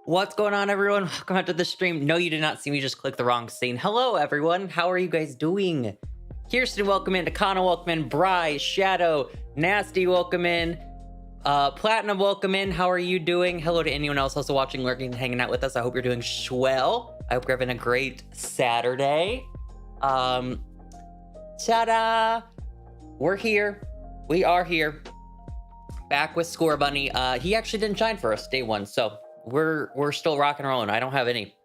What's going on, everyone? Welcome out to the stream. No, you did not see me just click the wrong scene. Hello, everyone. How are you guys doing? Kirsten, welcome in. Akana, welcome in. Bry, Shadow, Nasty, welcome in. Platinum, welcome in. How are you doing? Hello to anyone else also watching, lurking, and hanging out with us. I hope you're doing well. I hope you're having a great Saturday. Ta-da! We're here. We are here. Back with Score Bunny. He actually didn't shine for us day one, so we're still rocking and rolling. I don't have any,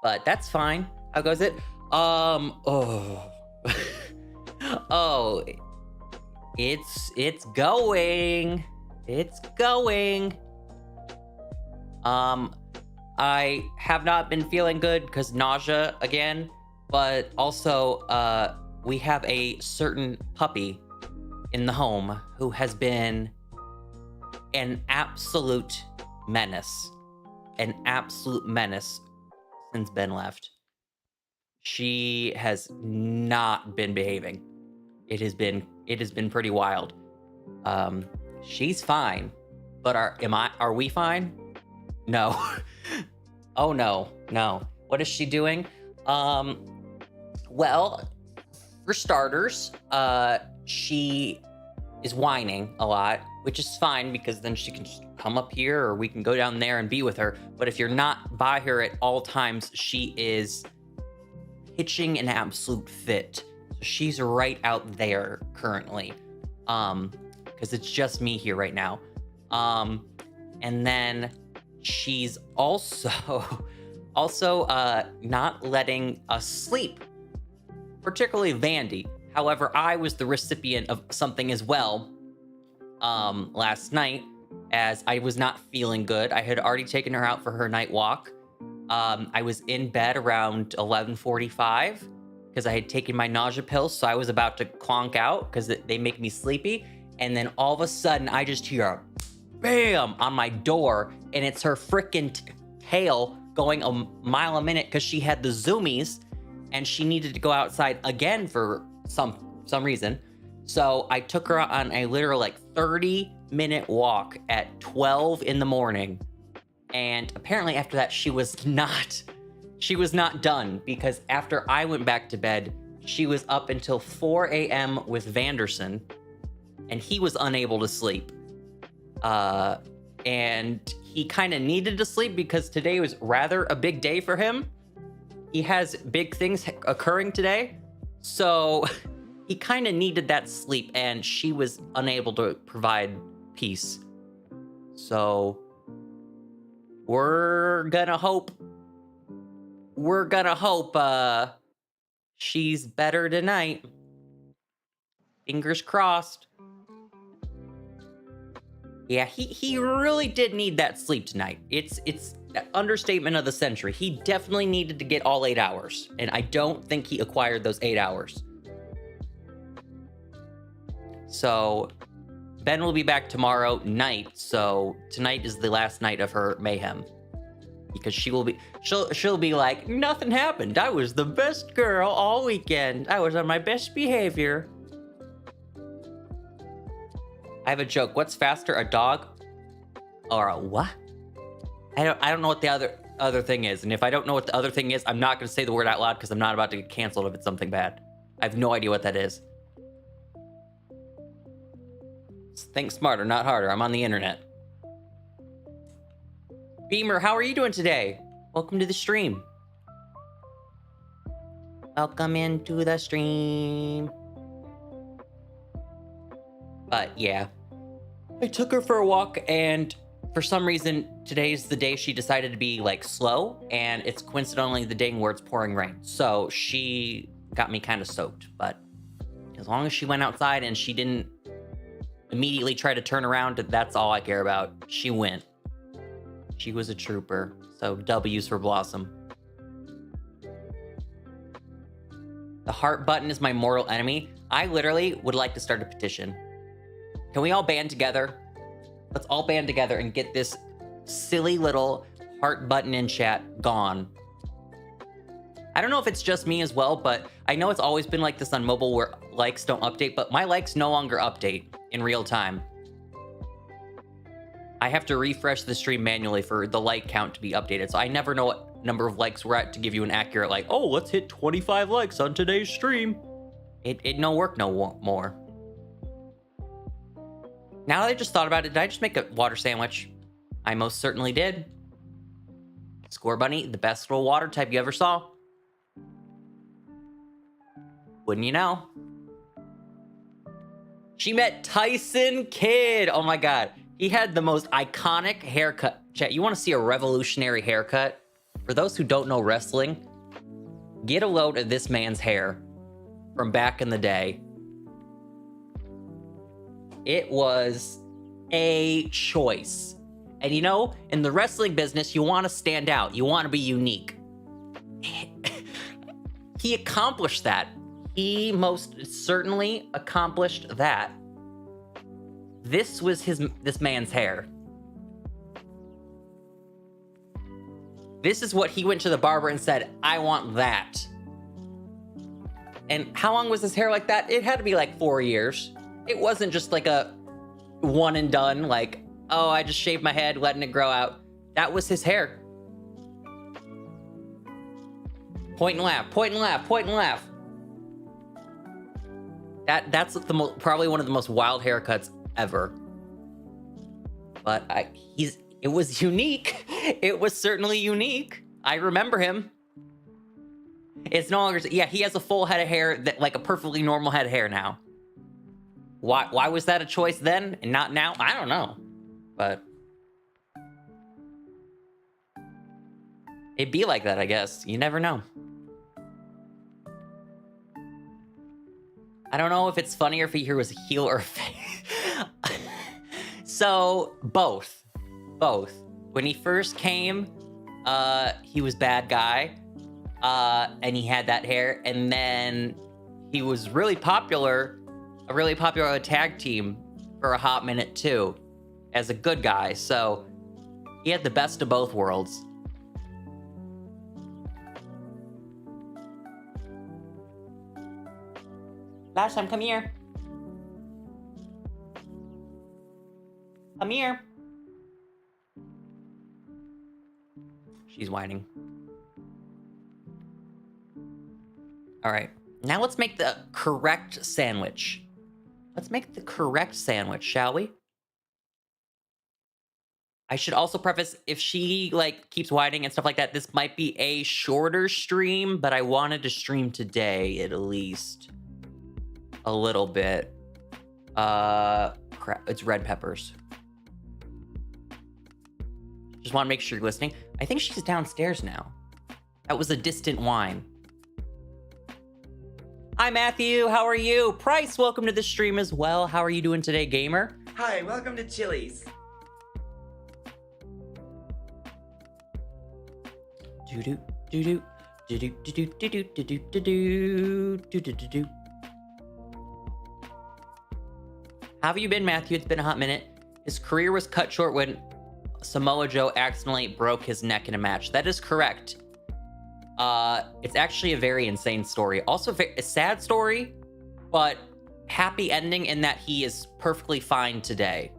but that's fine. How goes it? Oh, oh, it's going. It's going. I have not been feeling good because nausea again, but also we have a certain puppy in the home who has been an absolute menace. An absolute menace since Ben left. She has not been behaving. It has been pretty wild. She's fine, but are we fine? No. Oh no. What is she doing? Well, for starters, she is whining a lot, which is fine because then she can just come up here or we can go down there and be with her. But if you're not by her at all times, she is pitching an absolute fit. So she's right out there currently. Because it's just me here right now. And then she's also not letting us sleep, particularly Vandy. However, I was the recipient of something as well last night, as I was not feeling good. I had already taken her out for her night walk. I was in bed around 11:45 because I had taken my nausea pills, so I was about to clonk out because they make me sleepy. And then all of a sudden, I just hear a bam on my door, and it's her freaking tail going a mile a minute because she had the zoomies, and she needed to go outside again for some reason. So I took her on a literal 30-minute walk at 12 in the morning. And apparently after that, she was not done, because after I went back to bed, she was up until 4 a.m. with Vanderson, and he was unable to sleep. And he kind of needed to sleep because today was rather a big day for him. He has big things occurring today. So he kind of needed that sleep, and she was unable to provide peace. So we're gonna hope she's better tonight. Fingers crossed. Yeah, he really did need that sleep tonight. It's an understatement of the century. He definitely needed to get all 8 hours, and I don't think he acquired those 8 hours. So Ben will be back tomorrow night, so tonight is the last night of her mayhem. Because she'll be like, nothing happened. I was the best girl all weekend. I was on my best behavior. I have a joke. What's faster, a dog or a what? I don't know what the other thing is. And if I don't know what the other thing is, I'm not going to say the word out loud because I'm not about to get canceled if it's something bad. I have no idea what that is. Think smarter, not harder. I'm on the internet. Beamer, how are you doing today? Welcome to the stream. Welcome into the stream. But yeah, I took her for a walk, and for some reason, today's the day she decided to be slow, and it's coincidentally the day where it's pouring rain. So she got me kind of soaked, but as long as she went outside and she didn't immediately try to turn around, that's all I care about. She went. She was a trooper. So W's for Blossom. The heart button is my mortal enemy. I literally would like to start a petition. Can we all band together? Let's all band together and get this silly little heart button in chat gone. I don't know if it's just me as well, but I know it's always been like this on mobile where likes don't update, but my likes no longer update in real time. I have to refresh the stream manually for the like count to be updated. So I never know what number of likes we're at to give you an accurate, like, oh, let's hit 25 likes on today's stream. It no work no more. Now that I just thought about it, did I just make a water sandwich? I most certainly did. Score Bunny, the best little water type you ever saw. Wouldn't you know? She met Tyson Kidd. Oh my God. He had the most iconic haircut. Chat, you want to see a revolutionary haircut? For those who don't know wrestling, get a load of this man's hair from back in the day. It was a choice. And you know, in the wrestling business, you want to stand out. You want to be unique. He accomplished that. He most certainly accomplished that. This was this man's hair. This is what he went to the barber and said, I want that. And how long was his hair like that? It had to be like 4 years. It wasn't just like a one and done, like, oh, I just shaved my head, letting it grow out. That was his hair. Point and laugh, point and laugh, point and laugh. That's probably one of the most wild haircuts ever. But it was unique. It was certainly unique. I remember him. It's no longer, yeah, he has a full head of hair, that like a perfectly normal head of hair now. Why was that a choice then and not now? I don't know. But it'd be like that, I guess. You never know. I don't know if it's funnier if he was a heel or a face. So, both. When he first came, he was bad guy. And he had that hair. And then he was really popular, a really popular tag team for a hot minute too, as a good guy. So, he had the best of both worlds. Last time, come here. Come here. She's whining. All right, now let's make the correct sandwich. Let's make the correct sandwich, shall we? I should also preface, if she like keeps whining and stuff like that, this might be a shorter stream, but I wanted to stream today at least a little bit. Crap, it's red peppers. Just want to make sure you're listening. I think she's downstairs now. That was a distant whine. Hi, Matthew. How are you? Price, welcome to the stream as well. How are you doing today, gamer? Hi, welcome to Chili's. Do-do, do-do, do-do, do-do, do-do, do-do, do-do, do-do-do-do. How have you been, Matthew? It's been a hot minute. His career was cut short when Samoa Joe accidentally broke his neck in a match. That is correct. It's actually a very insane story. Also a sad story, but happy ending in that he is perfectly fine today.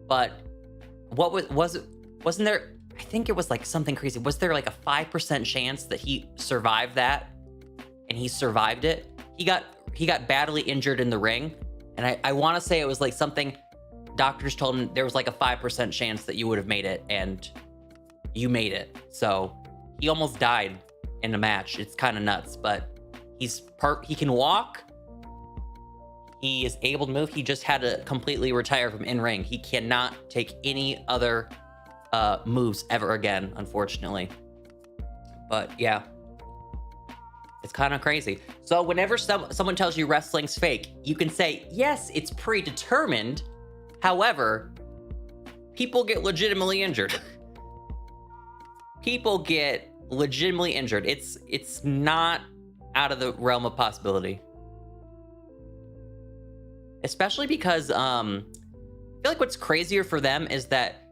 But what wasn't there, I think it was like something crazy. Was there like a 5% chance that he survived that? And he survived it? He got badly injured in the ring. And I want to say it was like something, doctors told him there was like a 5% chance that you would have made it, and you made it. So he almost died in a match. It's kind of nuts, but he can walk. He is able to move. He just had to completely retire from in-ring. He cannot take any other moves ever again, unfortunately. But yeah, it's kind of crazy. So whenever someone tells you wrestling's fake, you can say, yes, it's predetermined. However, people get legitimately injured. People get legitimately injured. It's not out of the realm of possibility. Especially because I feel like what's crazier for them is that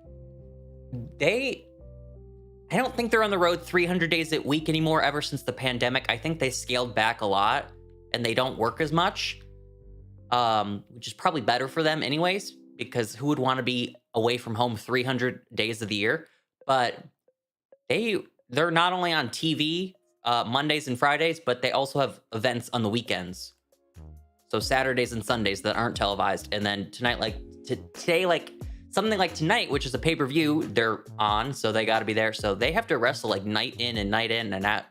I don't think they're on the road 300 days a week anymore ever since the pandemic. I think they scaled back a lot and they don't work as much, which is probably better for them anyways. because who would want to be away from home 300 days of the year? But they're not only on TV Mondays and Fridays, but they also have events on the weekends. So Saturdays and Sundays that aren't televised. And then tonight, like today, like something like tonight, which is a pay-per-view, they're on, so they got to be there. So they have to wrestle like night in and out.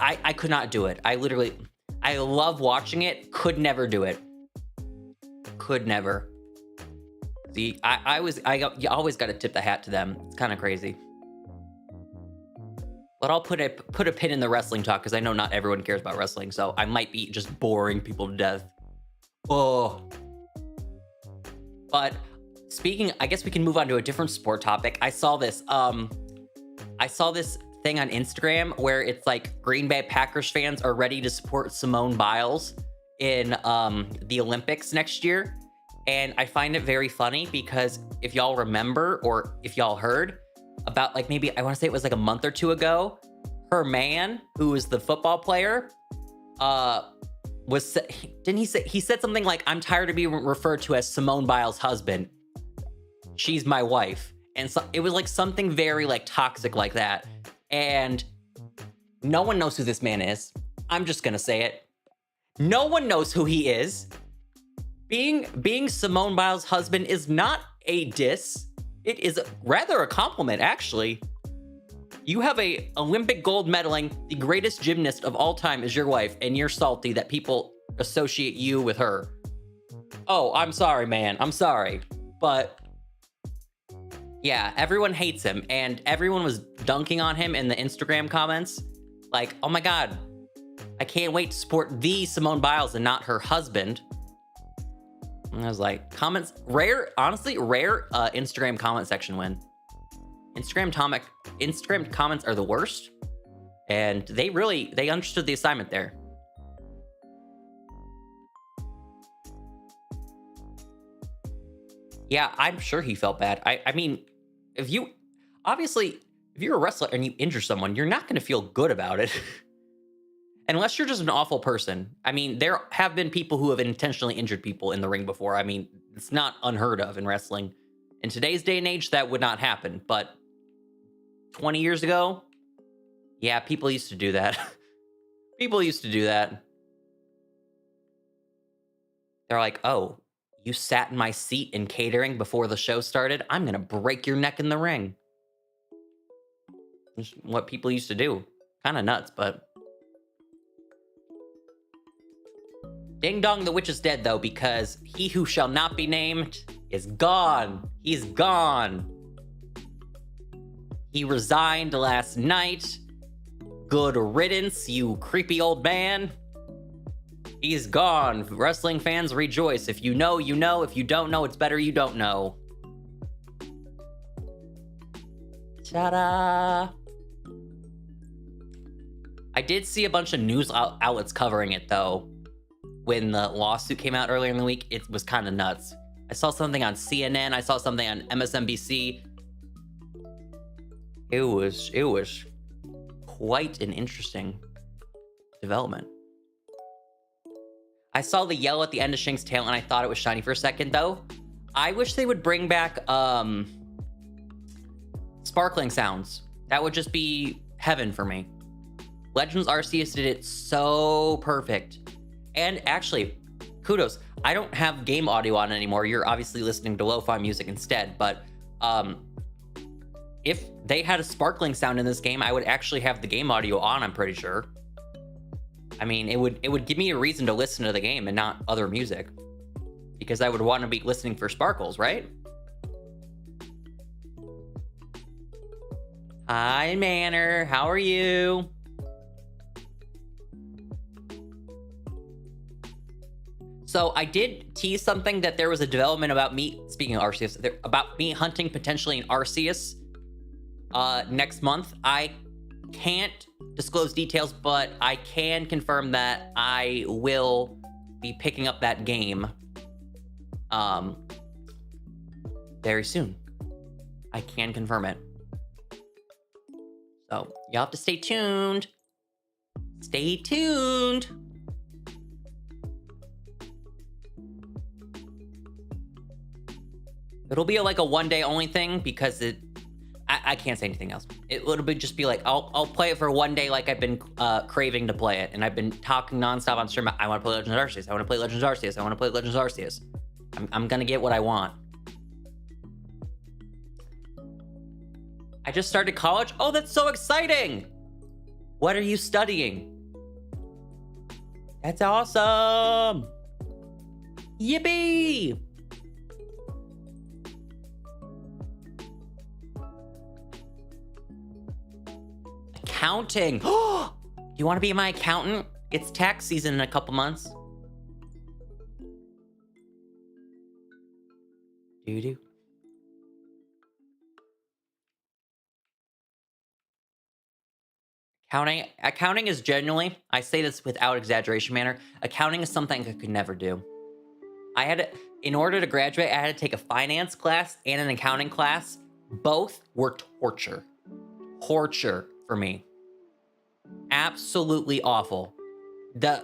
I could not do it. I love watching it. Could never do it. Could never. See, you always got to tip the hat to them. It's kind of crazy. But I'll put a pin in the wrestling talk because I know not everyone cares about wrestling, so I might be just boring people to death. Oh. But speaking, I guess we can move on to a different sport topic. I saw this thing on Instagram where it's like Green Bay Packers fans are ready to support Simone Biles in the Olympics next year. And I find it very funny because if y'all remember, or if y'all heard, about like maybe I want to say it was like a month or two ago, her man, who is the football player, he said something like, "I'm tired of being referred to as Simone Biles' husband. She's my wife." And so it was like something very like toxic like that. And no one knows who this man is. I'm just gonna say it. No one knows who he is. Being Simone Biles' husband is not a diss. It is rather a compliment, actually. You have a Olympic gold medaling, the greatest gymnast of all time is your wife, and you're salty that people associate you with her. Oh, I'm sorry, man. I'm sorry. But yeah, everyone hates him, and everyone was dunking on him in the Instagram comments. Like, oh my God, I can't wait to support the Simone Biles and not her husband. And I was like, comments, honestly, rare Instagram comment section win. Instagram comments are the worst. And they understood the assignment there. Yeah, I'm sure he felt bad. I mean, if you're a wrestler and you injure someone, you're not going to feel good about it. Unless you're just an awful person. I mean, there have been people who have intentionally injured people in the ring before. I mean, it's not unheard of in wrestling. In today's day and age, that would not happen. But 20 years ago, yeah, people used to do that. People used to do that. They're like, oh, you sat in my seat in catering before the show started? I'm going to break your neck in the ring. Just what people used to do. Kind of nuts, but... Ding dong, the witch is dead, though, because he who shall not be named is gone. He's gone. He resigned last night. Good riddance, you creepy old man. He's gone. Wrestling fans rejoice. If you know, you know. If you don't know, it's better you don't know. Ta-da! I did see a bunch of news outlets covering it, though. When the lawsuit came out earlier in the week, it was kind of nuts. I saw something on CNN. I saw something on MSNBC. It was quite an interesting development. I saw the yellow at the end of Shing's tail, and I thought it was shiny for a second, though. I wish they would bring back sparkling sounds. That would just be heaven for me. Legends Arceus did it so perfect. And actually, kudos. I don't have game audio on anymore. You're obviously listening to lo-fi music instead. But if they had a sparkling sound in this game, I would actually have the game audio on, I'm pretty sure. I mean, it would give me a reason to listen to the game and not other music. Because I would want to be listening for sparkles, right? Hi, Manor. How are you? So I did tease something that there was a development about me, speaking of Arceus, about me hunting potentially in Arceus next month. I can't disclose details, but I can confirm that I will be picking up that game very soon. I can confirm it. So you'll have to stay tuned. Stay tuned. It'll be like a one-day only thing because I can't say anything else. It'll just be like, I'll play it for one day like I've been craving to play it. And I've been talking nonstop on stream. I want to play Legends Arceus. I want to play Legends Arceus. I want to play Legends Arceus. I'm going to get what I want. I just started college. Oh, that's so exciting. What are you studying? That's awesome. Yippee. Accounting. You want to be my accountant? It's tax season in a couple months. Doo-doo. Accounting is genuinely, I say this without exaggeration, manner, accounting is something I could never do. In order to graduate, I had to take a finance class and an accounting class. Both were torture. Torture for me. Absolutely awful. The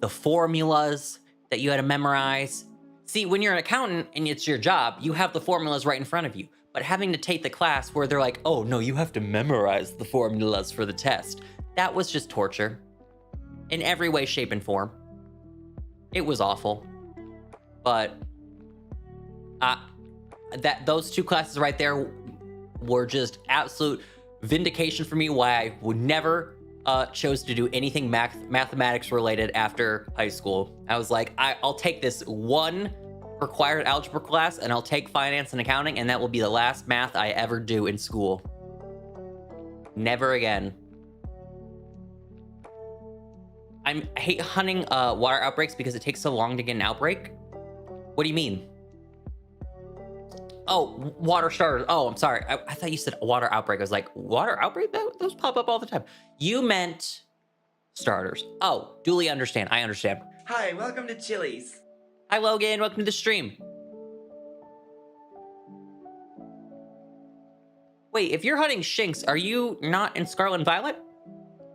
formulas that you had to memorize. See, when you're an accountant and it's your job, you have the formulas right in front of you. But having to take the class where they're like, oh no, you have to memorize the formulas for the test. That was just torture. In every way, shape, and form. It was awful. But those two classes right there were just absolute vindication for me why I would never chose to do anything mathematics related after high school. I was like, I'll take this one required algebra class and I'll take finance and accounting, and that will be the last math I ever do in school. Never again. I hate hunting water outbreaks because it takes so long to get an outbreak. What do you mean? Oh, water starters. Oh, I'm sorry. I thought you said water outbreak. I was like, water outbreak? Those pop up all the time. You meant starters. Oh, duly understand. I understand. Hi, welcome to Chili's. Hi, Logan. Welcome to the stream. Wait, if you're hunting Shinx, are you not in Scarlet and Violet?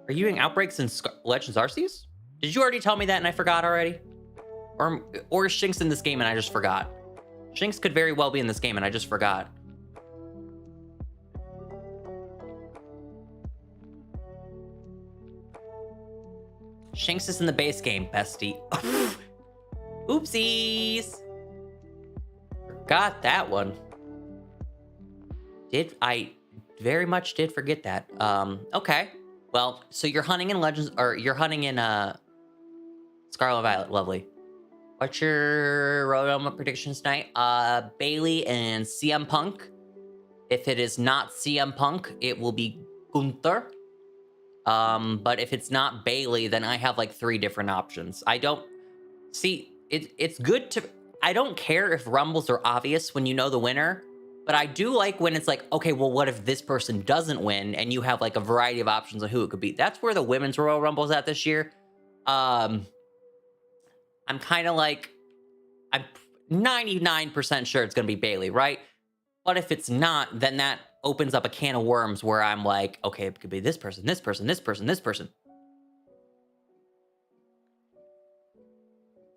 Are you doing outbreaks in Legends Arceus? Did you already tell me that and I forgot already? Or is Shinx in this game and I just forgot? Shinx could very well be in this game and I just forgot. Shinx is in the base game, bestie. Oopsies. Forgot that one. I very much did forget that. Okay. Well, so you're hunting in Legends, or you're hunting in Scarlet Violet. Lovely. What's your Rotom predictions tonight? Bailey and CM Punk. If it is not CM Punk, it will be Gunther. But if it's not Bailey, then I have like 3 different options. I don't see it's good to, I don't care if rumbles are obvious when you know the winner, but I do like when it's like, okay, well, what if this person doesn't win? And you have like a variety of options of who it could be. That's where the women's Royal Rumble's at this year. I'm kind of like, I'm 99% sure it's going to be Bailey, right? But if it's not, then that opens up a can of worms where I'm like, okay, it could be this person, this person, this person, this person.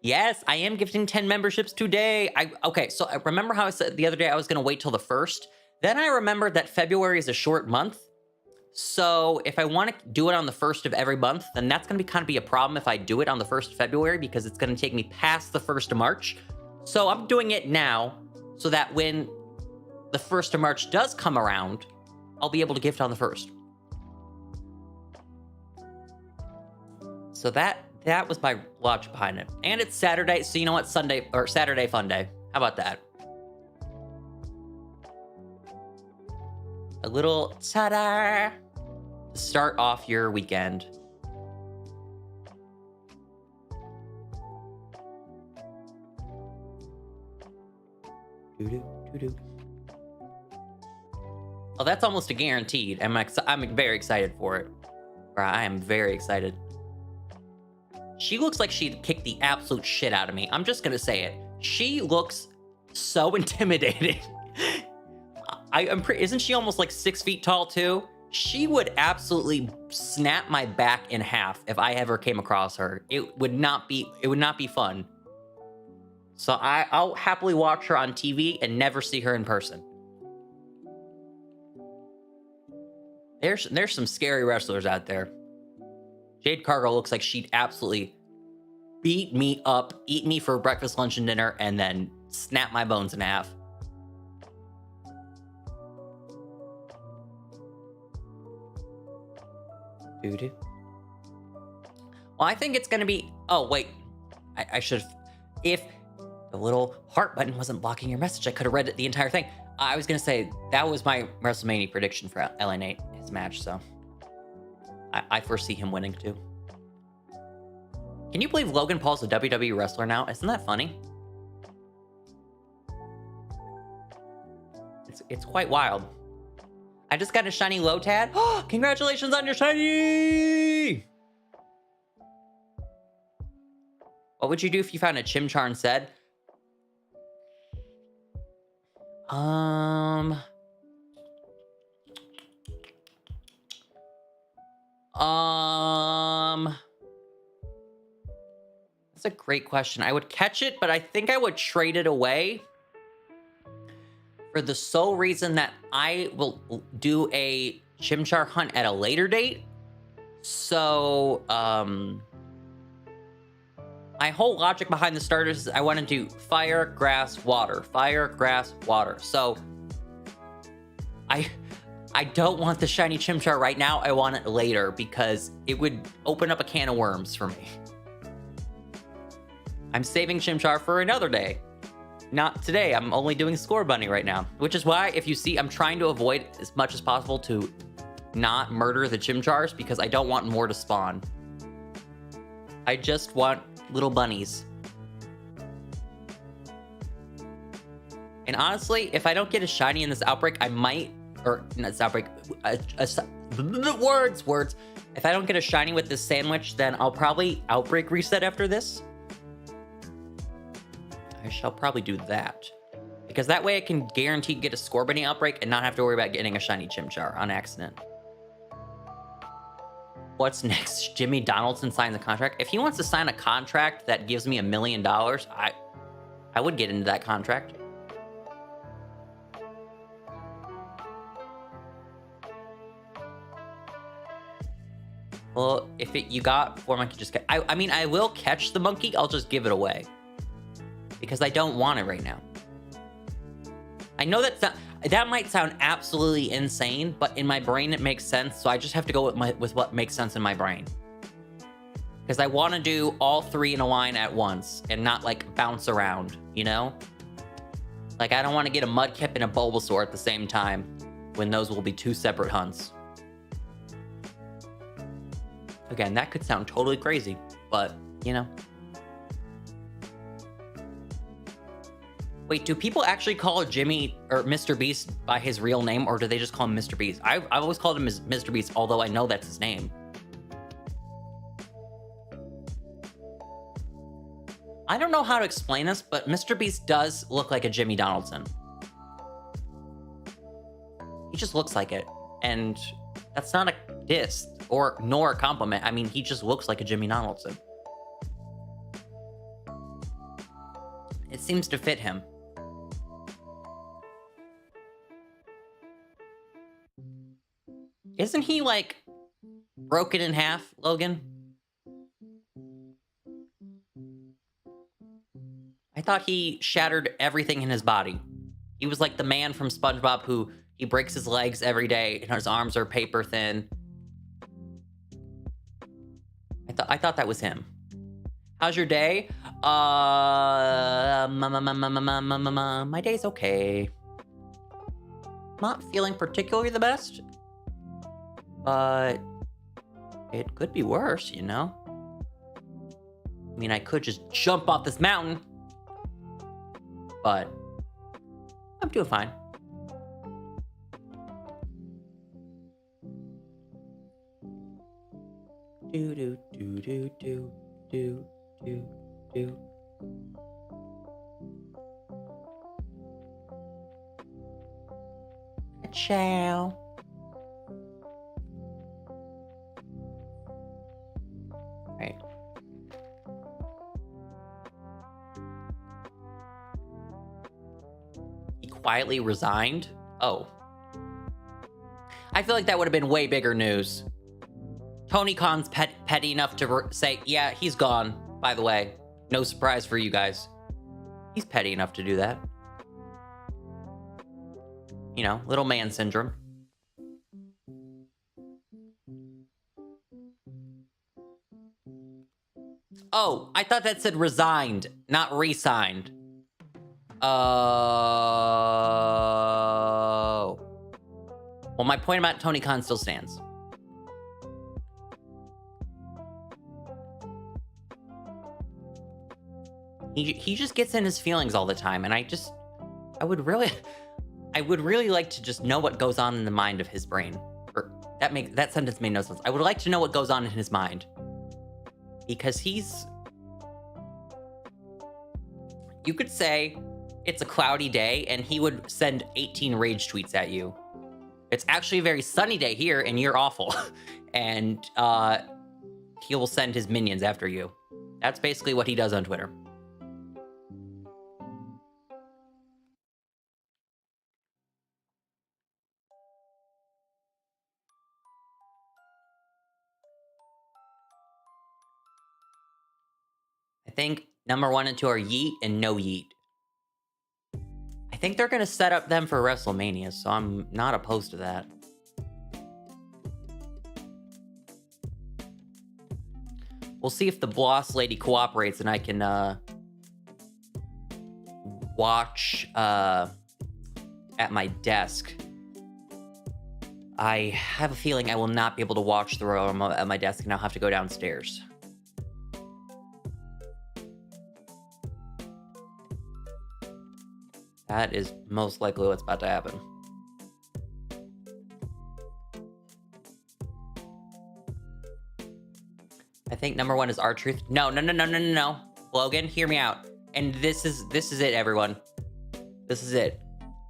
Yes, I am gifting 10 memberships today. Okay, so I remember how I said the other day I was going to wait till the 1st. Then I remembered that February is a short month. So if I want to do it on the 1st of every month, then that's going to kind of be a problem if I do it on the 1st of February, because it's going to take me past the 1st of March. So I'm doing it now so that when the 1st of March does come around, I'll be able to gift on the 1st. So that was my logic behind it. And it's Saturday, so you know what? Saturday fun day. How about that? A little ta-da to start off your weekend. Doo-doo. Oh, that's almost a guaranteed. I'm very excited for it. I am very excited. She looks like she'd kick the absolute shit out of me. I'm just gonna say it. She looks so intimidating. Isn't she almost like 6 feet tall too? She would absolutely snap my back in half if I ever came across her. It would not be fun. So I'll happily watch her on TV and never see her in person. There's some scary wrestlers out there. Jade Cargill looks like she'd absolutely beat me up, eat me for breakfast, lunch, and dinner, and then snap my bones in half. Doo-doo. Well, I think it's going to be... Oh, wait. I should have... If the little heart button wasn't blocking your message, I could have read it, the entire thing. I was going to say, that was my WrestleMania prediction for LA Knight, his match, so... I foresee him winning, too. Can you believe Logan Paul's a WWE wrestler now? Isn't that funny? It's quite wild. I just got a shiny Lotad. Oh, congratulations on your shiny! What would you do if you found a Chimchar and said, That's a great question. I would catch it, but I think I would trade it away for the sole reason that I will do a Chimchar hunt at a later date. So, my whole logic behind the starters is I want to do fire, grass, water. Fire, grass, water. So, I don't want the shiny Chimchar right now. I want it later because it would open up a can of worms for me. I'm saving Chimchar for another day. Not today. I'm only doing Score Bunny right now. Which is why, if you see, I'm trying to avoid as much as possible to not murder the Chimchars because I don't want more to spawn. I just want little bunnies. And honestly, if I don't get a shiny in this outbreak, I might... Or, not this outbreak... Words! If I don't get a shiny with this sandwich, then I'll probably outbreak reset after this. I shall probably do that. Because that way I can guarantee get a Score Bunny outbreak and not have to worry about getting a shiny Chimchar on accident. What's next? Jimmy Donaldson signs a contract? If he wants to sign a contract that gives me $1 million, I would get into that contract. Well, if you got 4 monkey, just get... I mean, I will catch the monkey. I'll just give it away. Because I don't want it right now. I know that might sound absolutely insane, but in my brain it makes sense, so I just have to go with what makes sense in my brain. Because I want to do all 3 in a line at once, and not, like, bounce around, you know? Like, I don't want to get a Mudkip and a Bulbasaur at the same time, when those will be 2 separate hunts. Again, that could sound totally crazy, but, you know. Wait, do people actually call Jimmy or Mr. Beast by his real name, or do they just call him Mr. Beast? I've always called him Mr. Beast, although I know that's his name. I don't know how to explain this, but Mr. Beast does look like a Jimmy Donaldson. He just looks like it, and that's not a diss nor a compliment. I mean, he just looks like a Jimmy Donaldson. It seems to fit him. Isn't he, like, broken in half, Logan? I thought he shattered everything in his body. He was like the man from SpongeBob who he breaks his legs every day and his arms are paper thin. I thought that was him. How's your day? My day's okay. Not feeling particularly the best, but it could be worse, you know? I mean, I could just jump off this mountain, but I'm doing fine. Do do do do do do do do. Ciao. Right. quietly resigned. Oh. I feel like that would have been way bigger news. Tony Khan's petty enough to say, yeah, he's gone, by the way. No surprise for you guys. He's petty enough to do that. You know, little man syndrome. Oh, I thought that said resigned, not re-signed. Oh. Well, my point about Tony Khan still stands. He just gets in his feelings all the time, and I would really like to just know what goes on in the mind of his brain. Or that sentence made no sense. I would like to know what goes on in his mind. Because you could say it's a cloudy day and he would send 18 rage tweets at you. It's actually a very sunny day here and you're awful. And he will send his minions after you. That's basically what he does on Twitter. I think number 1 and 2 are Yeet and no Yeet. I think they're going to set up them for WrestleMania, so I'm not opposed to that. We'll see if the boss lady cooperates and I can watch at my desk. I have a feeling I will not be able to watch the Royal Rumble at my desk and I'll have to go downstairs. That is most likely what's about to happen. I think number 1 is R-Truth. No. Logan, hear me out. And this is it, everyone. This is it.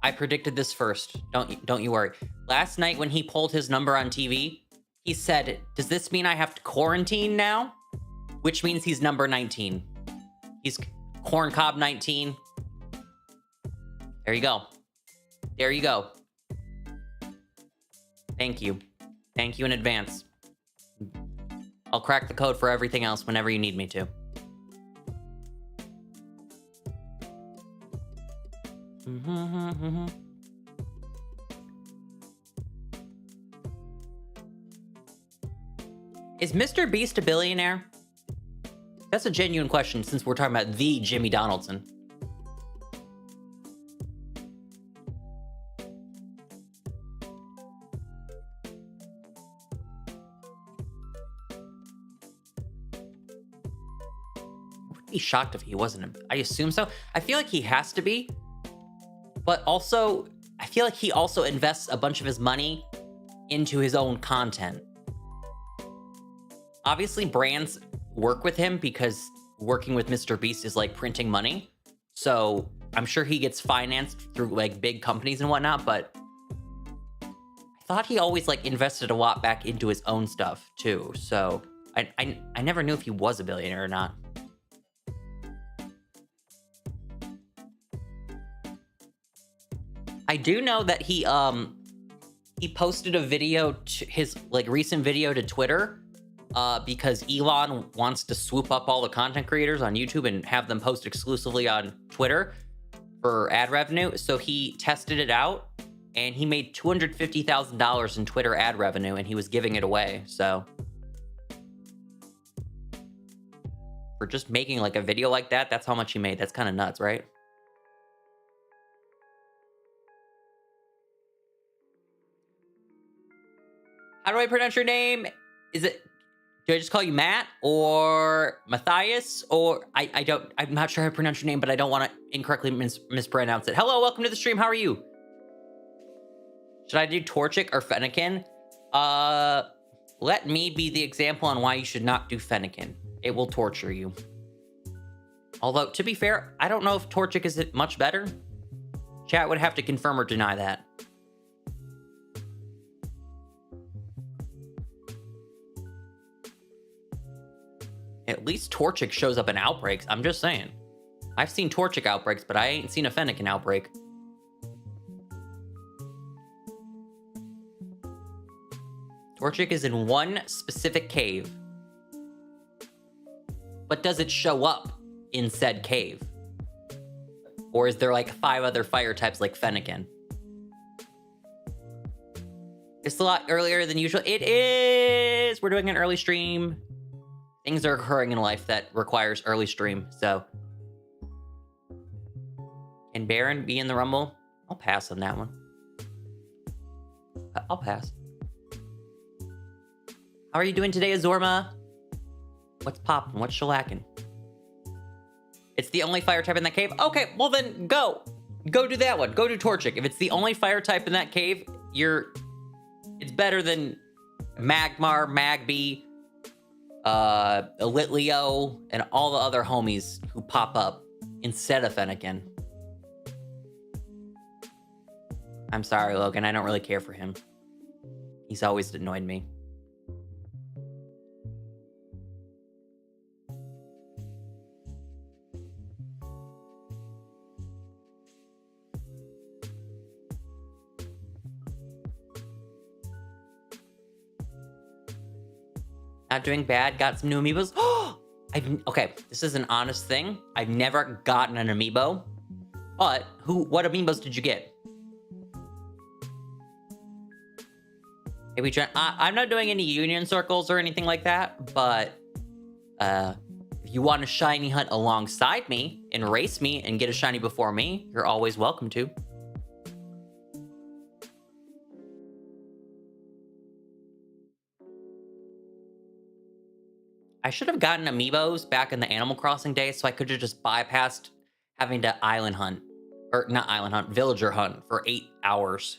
I predicted this first. Don't you worry. Last night when he pulled his number on TV, he said, "Does this mean I have to quarantine now?" Which means he's number 19. He's Corn Cob 19. There you go. There you go. Thank you. Thank you in advance. I'll crack the code for everything else whenever you need me to. Is Mr. Beast a billionaire? That's a genuine question since we're talking about the Jimmy Donaldson. Be shocked if he wasn't. I assume so. I feel like he has to be, but also I feel like he also invests a bunch of his money into his own content. Obviously, brands work with him because working with Mr. Beast is like printing money. So I'm sure he gets financed through like big companies and whatnot, but I thought he always like invested a lot back into his own stuff too. So I never knew if he was a billionaire or not. I do know that he posted a video, his like recent video to Twitter, because Elon wants to swoop up all the content creators on YouTube and have them post exclusively on Twitter for ad revenue. So he tested it out and he made $250,000 in Twitter ad revenue and he was giving it away. So for just making like a video like that, that's how much he made. That's kind of nuts, right? How do I pronounce your name? Do I just call you Matt or Matthias? Or I'm not sure how to pronounce your name, but I don't want to incorrectly mispronounce it. Hello, welcome to the stream. How are you? Should I do Torchic or Fennekin? Let me be the example on why you should not do Fennekin. It will torture you. Although, to be fair, I don't know if Torchic is much better. Chat would have to confirm or deny that. At least Torchic shows up in outbreaks. I'm just saying. I've seen Torchic outbreaks, but I ain't seen a Fennekin outbreak. Torchic is in one specific cave. But does it show up in said cave? Or is there like 5 other fire types like Fennekin? It's a lot earlier than usual. It is! We're doing an early stream. Things are occurring in life that requires early stream, so. Can Baron be in the Rumble? I'll pass on that one. I'll pass. How are you doing today, Azorma? What's poppin'? What's shellacking? It's the only fire type in that cave? Okay, well then, go. Go do that one. Go do Torchic. If it's the only fire type in that cave, it's better than Magmar, Magby, Litleo, and all the other homies who pop up instead of Fennekin. I'm sorry, Logan. I don't really care for him. He's always annoyed me. Not doing bad. Got some new amiibos. Okay, this is an honest thing. I've never gotten an amiibo. But what amiibos did you get? Maybe I'm not doing any union circles or anything like that, but if you want a shiny hunt alongside me and race me and get a shiny before me, you're always welcome to. I should have gotten amiibos back in the Animal Crossing days so I could have just bypassed having to island hunt. Or not island hunt, villager hunt for 8 hours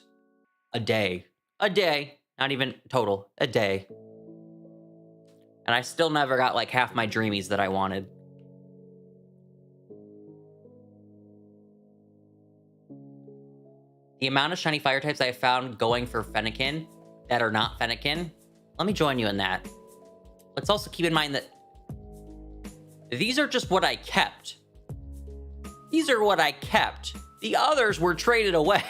a day. A day. Not even total. A day. And I still never got like half my dreamies that I wanted. The amount of shiny fire types I have found going for Fennekin that are not Fennekin, let me join you in that. Let's also keep in mind that these are just what I kept. These are what I kept. The others were traded away.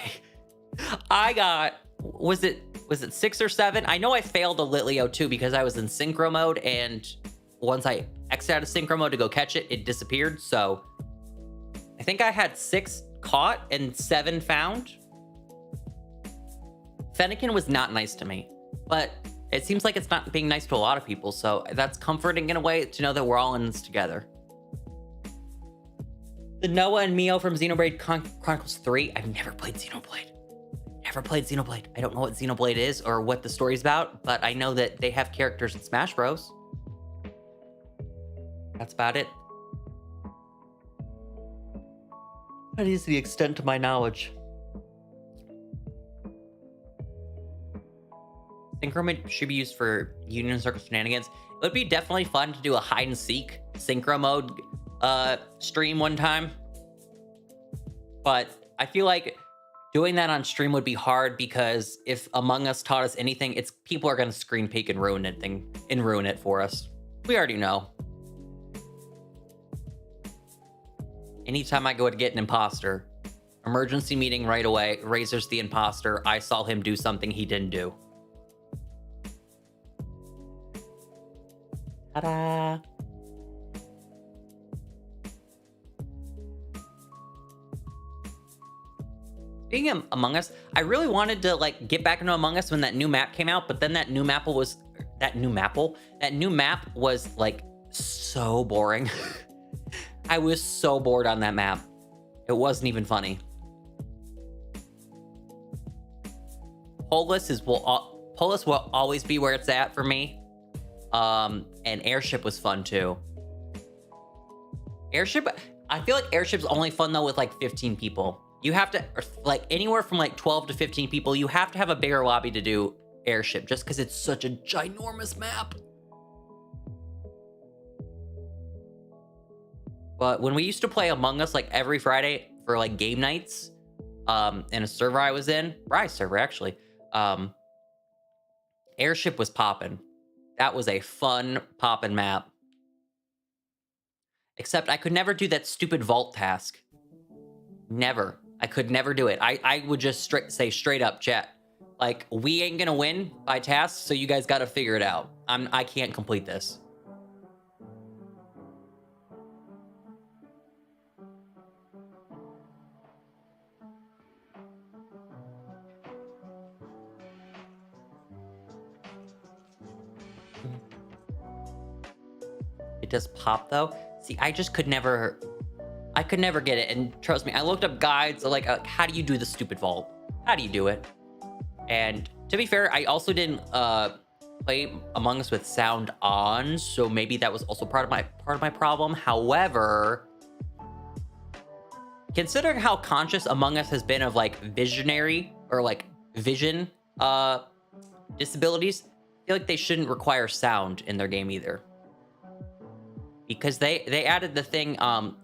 I got, was it 6 or 7? I know I failed a Litleo too because I was in synchro mode, and once I exited out of synchro mode to go catch it, it disappeared. So I think I had 6 caught and 7 found. Fennekin was not nice to me, but it seems like it's not being nice to a lot of people, so that's comforting in a way to know that we're all in this together. The Noah and Mio from Xenoblade Chronicles 3. I've never played Xenoblade. Never played Xenoblade. I don't know what Xenoblade is or what the story's about, but I know that they have characters in Smash Bros. That's about it. That is the extent of my knowledge. Synchro mode should be used for Union Circle shenanigans. It would be definitely fun to do a hide and seek synchro mode stream one time. But I feel like doing that on stream would be hard because if Among Us taught us anything, it's people are going to screen peek and ruin it for us. We already know. Anytime I go to get an imposter, emergency meeting right away, Razor's the imposter. I saw him do something he didn't do. Ta-da! Speaking of Among Us, I really wanted to like get back into Among Us when that new map came out, but then that new map was like so boring. I was so bored on that map. It wasn't even funny. Polis will always be where it's at for me. And Airship was fun too. Airship, I feel like Airship's only fun though with like 15 people. You have to, like anywhere from like 12 to 15 people, you have to have a bigger lobby to do Airship just because it's such a ginormous map. But when we used to play Among Us like every Friday for like game nights, in a server I was in, Rise server actually, Airship was popping. That was a fun poppin' map. Except I could never do that stupid vault task. Never. I could never do it. I would just say straight up, chat. Like, we ain't gonna win by tasks, so you guys gotta figure it out. I can't complete this. It does pop though. See, I just could never get it. And trust me, I looked up guides like how do you do the stupid vault? How do you do it? And to be fair, I also didn't play Among Us with sound on, so maybe that was also part of my problem. However, considering how conscious Among Us has been of like visionary or like vision disabilities, I feel like they shouldn't require sound in their game either. Because they added the thing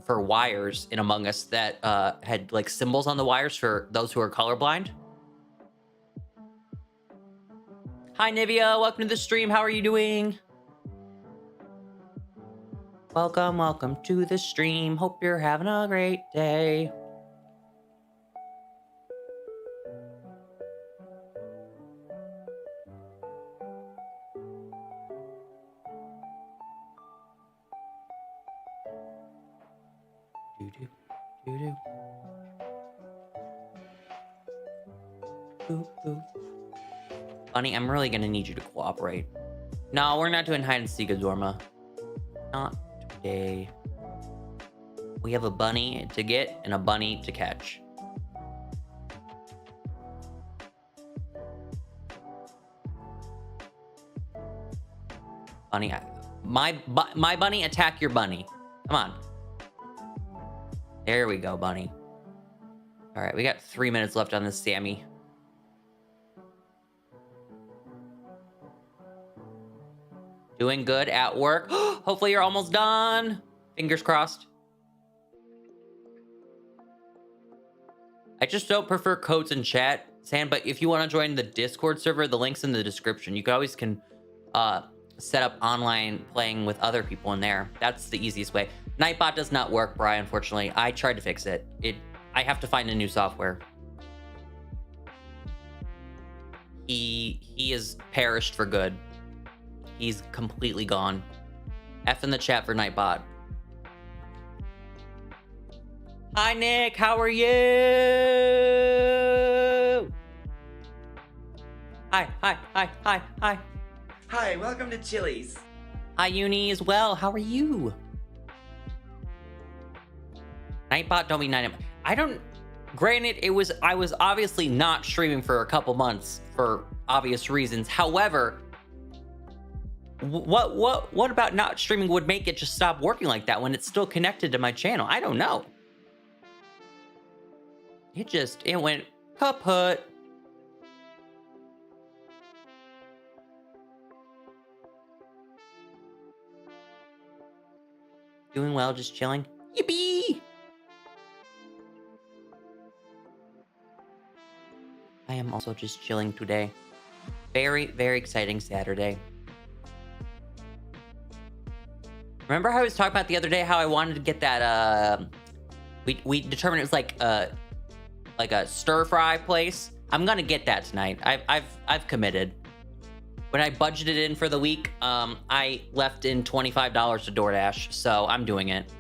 for wires in Among Us that had like symbols on the wires for those who are colorblind. Hi, Nivea. Welcome to the stream. How are you doing? Welcome to the stream. Hope you're having a great day. Doo-doo. Doo-doo. Bunny, I'm really gonna need you to cooperate. No, we're not doing hide and seek, Azorma. Not today. We have a bunny to get and a bunny to catch. Bunny, my bunny, attack your bunny. Come on. There we go, bunny. All right, we got 3 minutes left on this Sammy. Doing good at work. Hopefully you're almost done. Fingers crossed. I just don't prefer codes in chat, Sam, but if you want to join the Discord server, the link's in the description. You always can set up online playing with other people in there. That's the easiest way. Nightbot does not work, Brian, unfortunately. I tried to fix it. I have to find a new software. He is perished for good. He's completely gone. F in the chat for Nightbot. Hi, Nick. How are you? Hi. Hi, welcome to Chili's. Hi, Uni as well. How are you? Nightbot, don't be night. Granted, I was obviously not streaming for a couple months for obvious reasons. However, what about not streaming would make it just stop working like that when it's still connected to my channel? I don't know. It went kaput. Doing well, just chilling. Yippee! I am also just chilling today. Very, very exciting Saturday. Remember how I was talking about the other day how I wanted to get that we determined it was like a stir fry place. I'm gonna get that tonight. I've committed. When I budgeted in for the week, I left in $25 to DoorDash, so I'm doing it.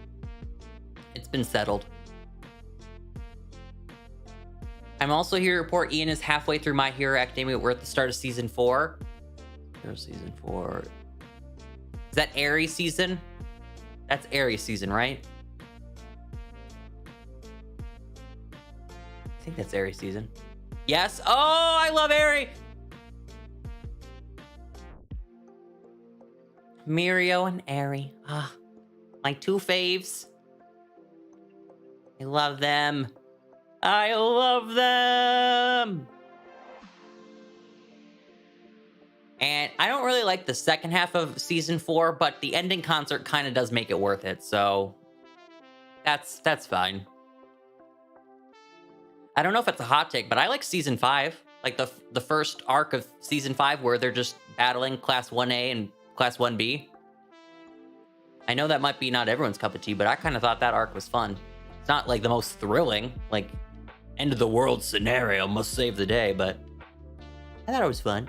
It's been settled. I'm also here to report Ian is halfway through My Hero Academia. We're at the start of season 4. Season 4. Is that Aries season? That's Aries season, right? I think that's Aries season. Yes. Oh, I love Aries. Mirio and Aerie. Ah, my two faves. I love them. I love them. And I don't really like the second half of season 4, but the ending concert kind of does make it worth it. So that's fine. I don't know if it's a hot take, but I like season 5. Like the first arc of season 5 where they're just battling class 1A and class 1B. I know that might be not everyone's cup of tea, but I kind of thought that arc was fun. It's not like the most thrilling, like end of the world scenario, must save the day, but I thought it was fun.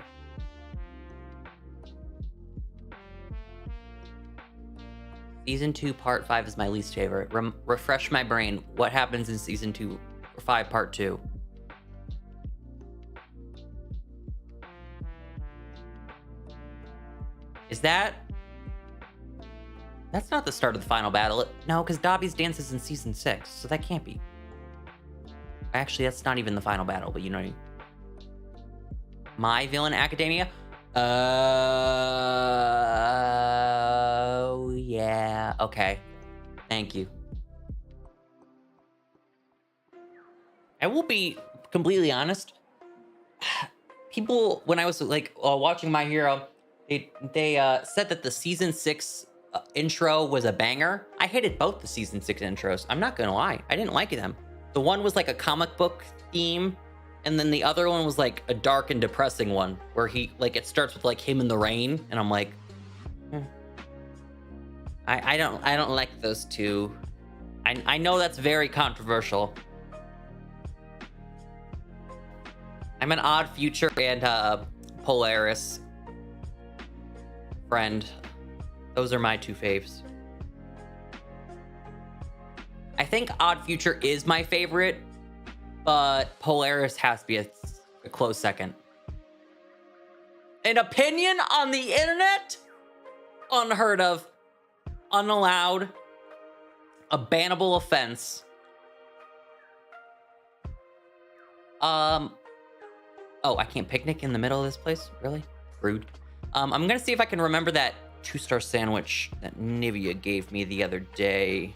Season 2, Part 5 is my least favorite. Refresh my brain. What happens in Season 2 or 5, Part 2? Is that... That's not the start of the final battle. No, because Dobby's dance is in Season 6, so that can't be. Actually, that's not even the final battle, but you know what I mean. My Villain Academia? Oh, yeah. Okay. Thank you. I will be completely honest. People, when I was like watching My Hero, they said that the Season 6 intro was a banger. I hated both the Season 6 intros. I'm not gonna lie. I didn't like them. The one was like a comic book theme, and then the other one was like a dark and depressing one where he like it starts with like him in the rain, and I'm like, I don't like those two. I know that's very controversial. I'm an Odd Future and Polaris friend. Those are my two faves. I think Odd Future is my favorite, but Polaris has to be a close second. An opinion on the internet? Unheard of. Unallowed. A bannable offense. Oh, I can't picnic in the middle of this place? Really? Rude. I'm gonna see if I can remember that 2-star sandwich that Nivea gave me the other day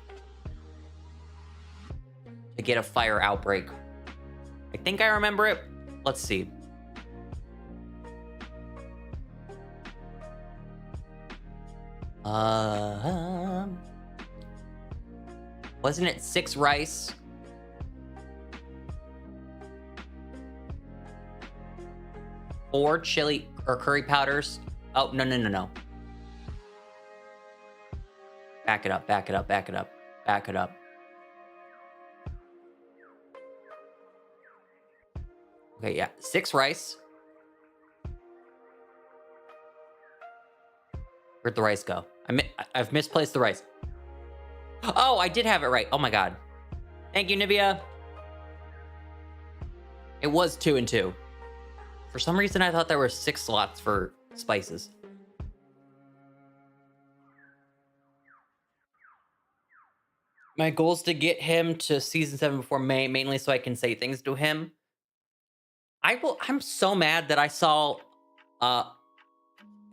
to get a fire outbreak. I think I remember it. Let's see. Wasn't it 6 rice? 4 chili or curry powders? Oh, no. Back it up. Okay, yeah. 6 rice. Where'd the rice go? I've misplaced the rice. Oh, I did have it right. Oh my god. Thank you, Nivea. It was 2 and 2. For some reason, I thought there were 6 slots for spices. My goal is to get him to Season 7 before May, mainly so I can say things to him. I'm so mad that I saw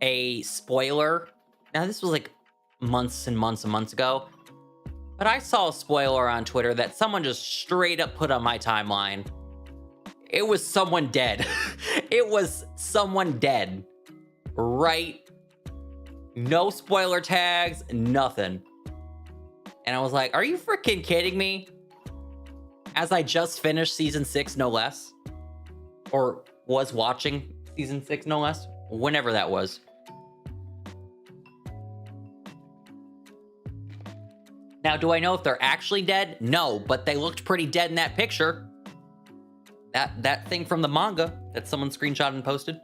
a spoiler. Now, this was like months and months and months ago. But I saw a spoiler on Twitter that someone just straight up put on my timeline. It was someone dead. It was someone dead. Right? No spoiler tags, nothing. And I was like, are you freaking kidding me? As I just finished Season 6, no less. Or was watching Season 6, no less. Whenever that was. Now, do I know if they're actually dead? No, but they looked pretty dead in that picture. That thing from the manga that someone screenshotted and posted.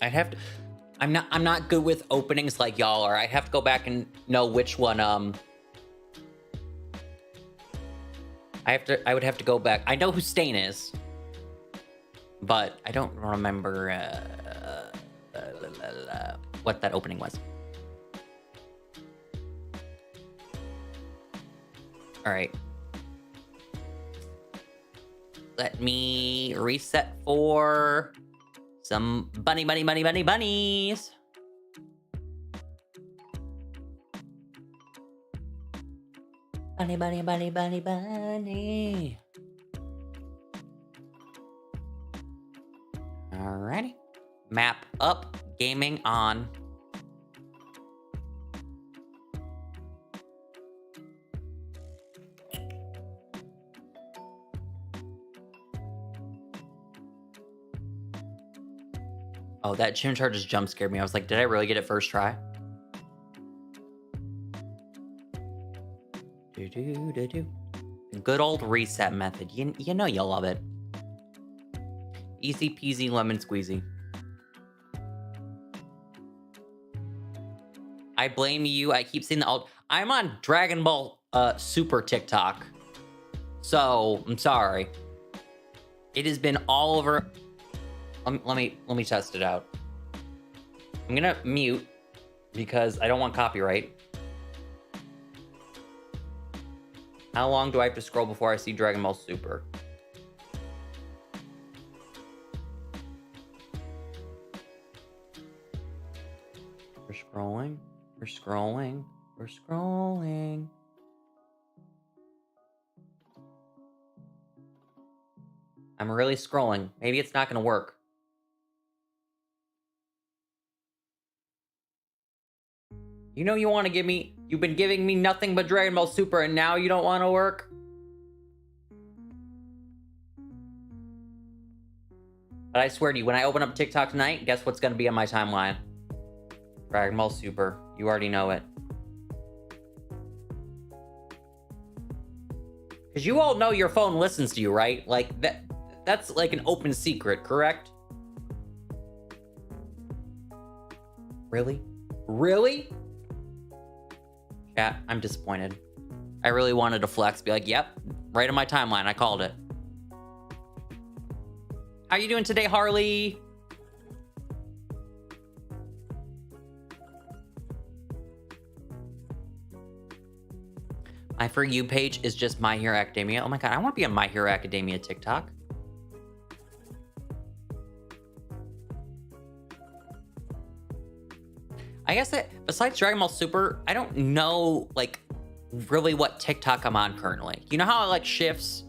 I'd have to... I'm not good with openings like y'all are. I'd have to go back and know which one, I would have to go back. I know who Stain is. But I don't remember what that opening was. All right. Let me reset for some bunnies. Bunny. Alrighty. Map up, gaming on. Oh, that Gym Charges jump scared me. I was like, did I really get it first try? Do-do-do-do-do. Good old reset method. You know you'll love it. Easy peasy lemon squeezy. I blame you. I keep seeing the alt. I'm on Dragon Ball Super TikTok. So, I'm sorry. It has been all over. Let me test it out. I'm gonna mute because I don't want copyright. How long do I have to scroll before I see Dragon Ball Super? We're scrolling. We're scrolling. We're scrolling. I'm really scrolling. Maybe it's not gonna work. You know you want to give me... You've been giving me nothing but Dragon Ball Super and now you don't want to work? But I swear to you, when I open up TikTok tonight, guess what's going to be on my timeline? Dragon Ball Super. You already know it. Because you all know your phone listens to you, right? Like, that's like an open secret, correct? Really? Really? Chat, I'm disappointed. I really wanted to flex, be like, yep, right on my timeline, I called it. How you doing today, Harley? My For You page is just My Hero Academia. Oh my god, I want to be on My Hero Academia TikTok. I guess that besides Dragon Ball Super, I don't know like really what TikTok I'm on currently. You know how it like shifts,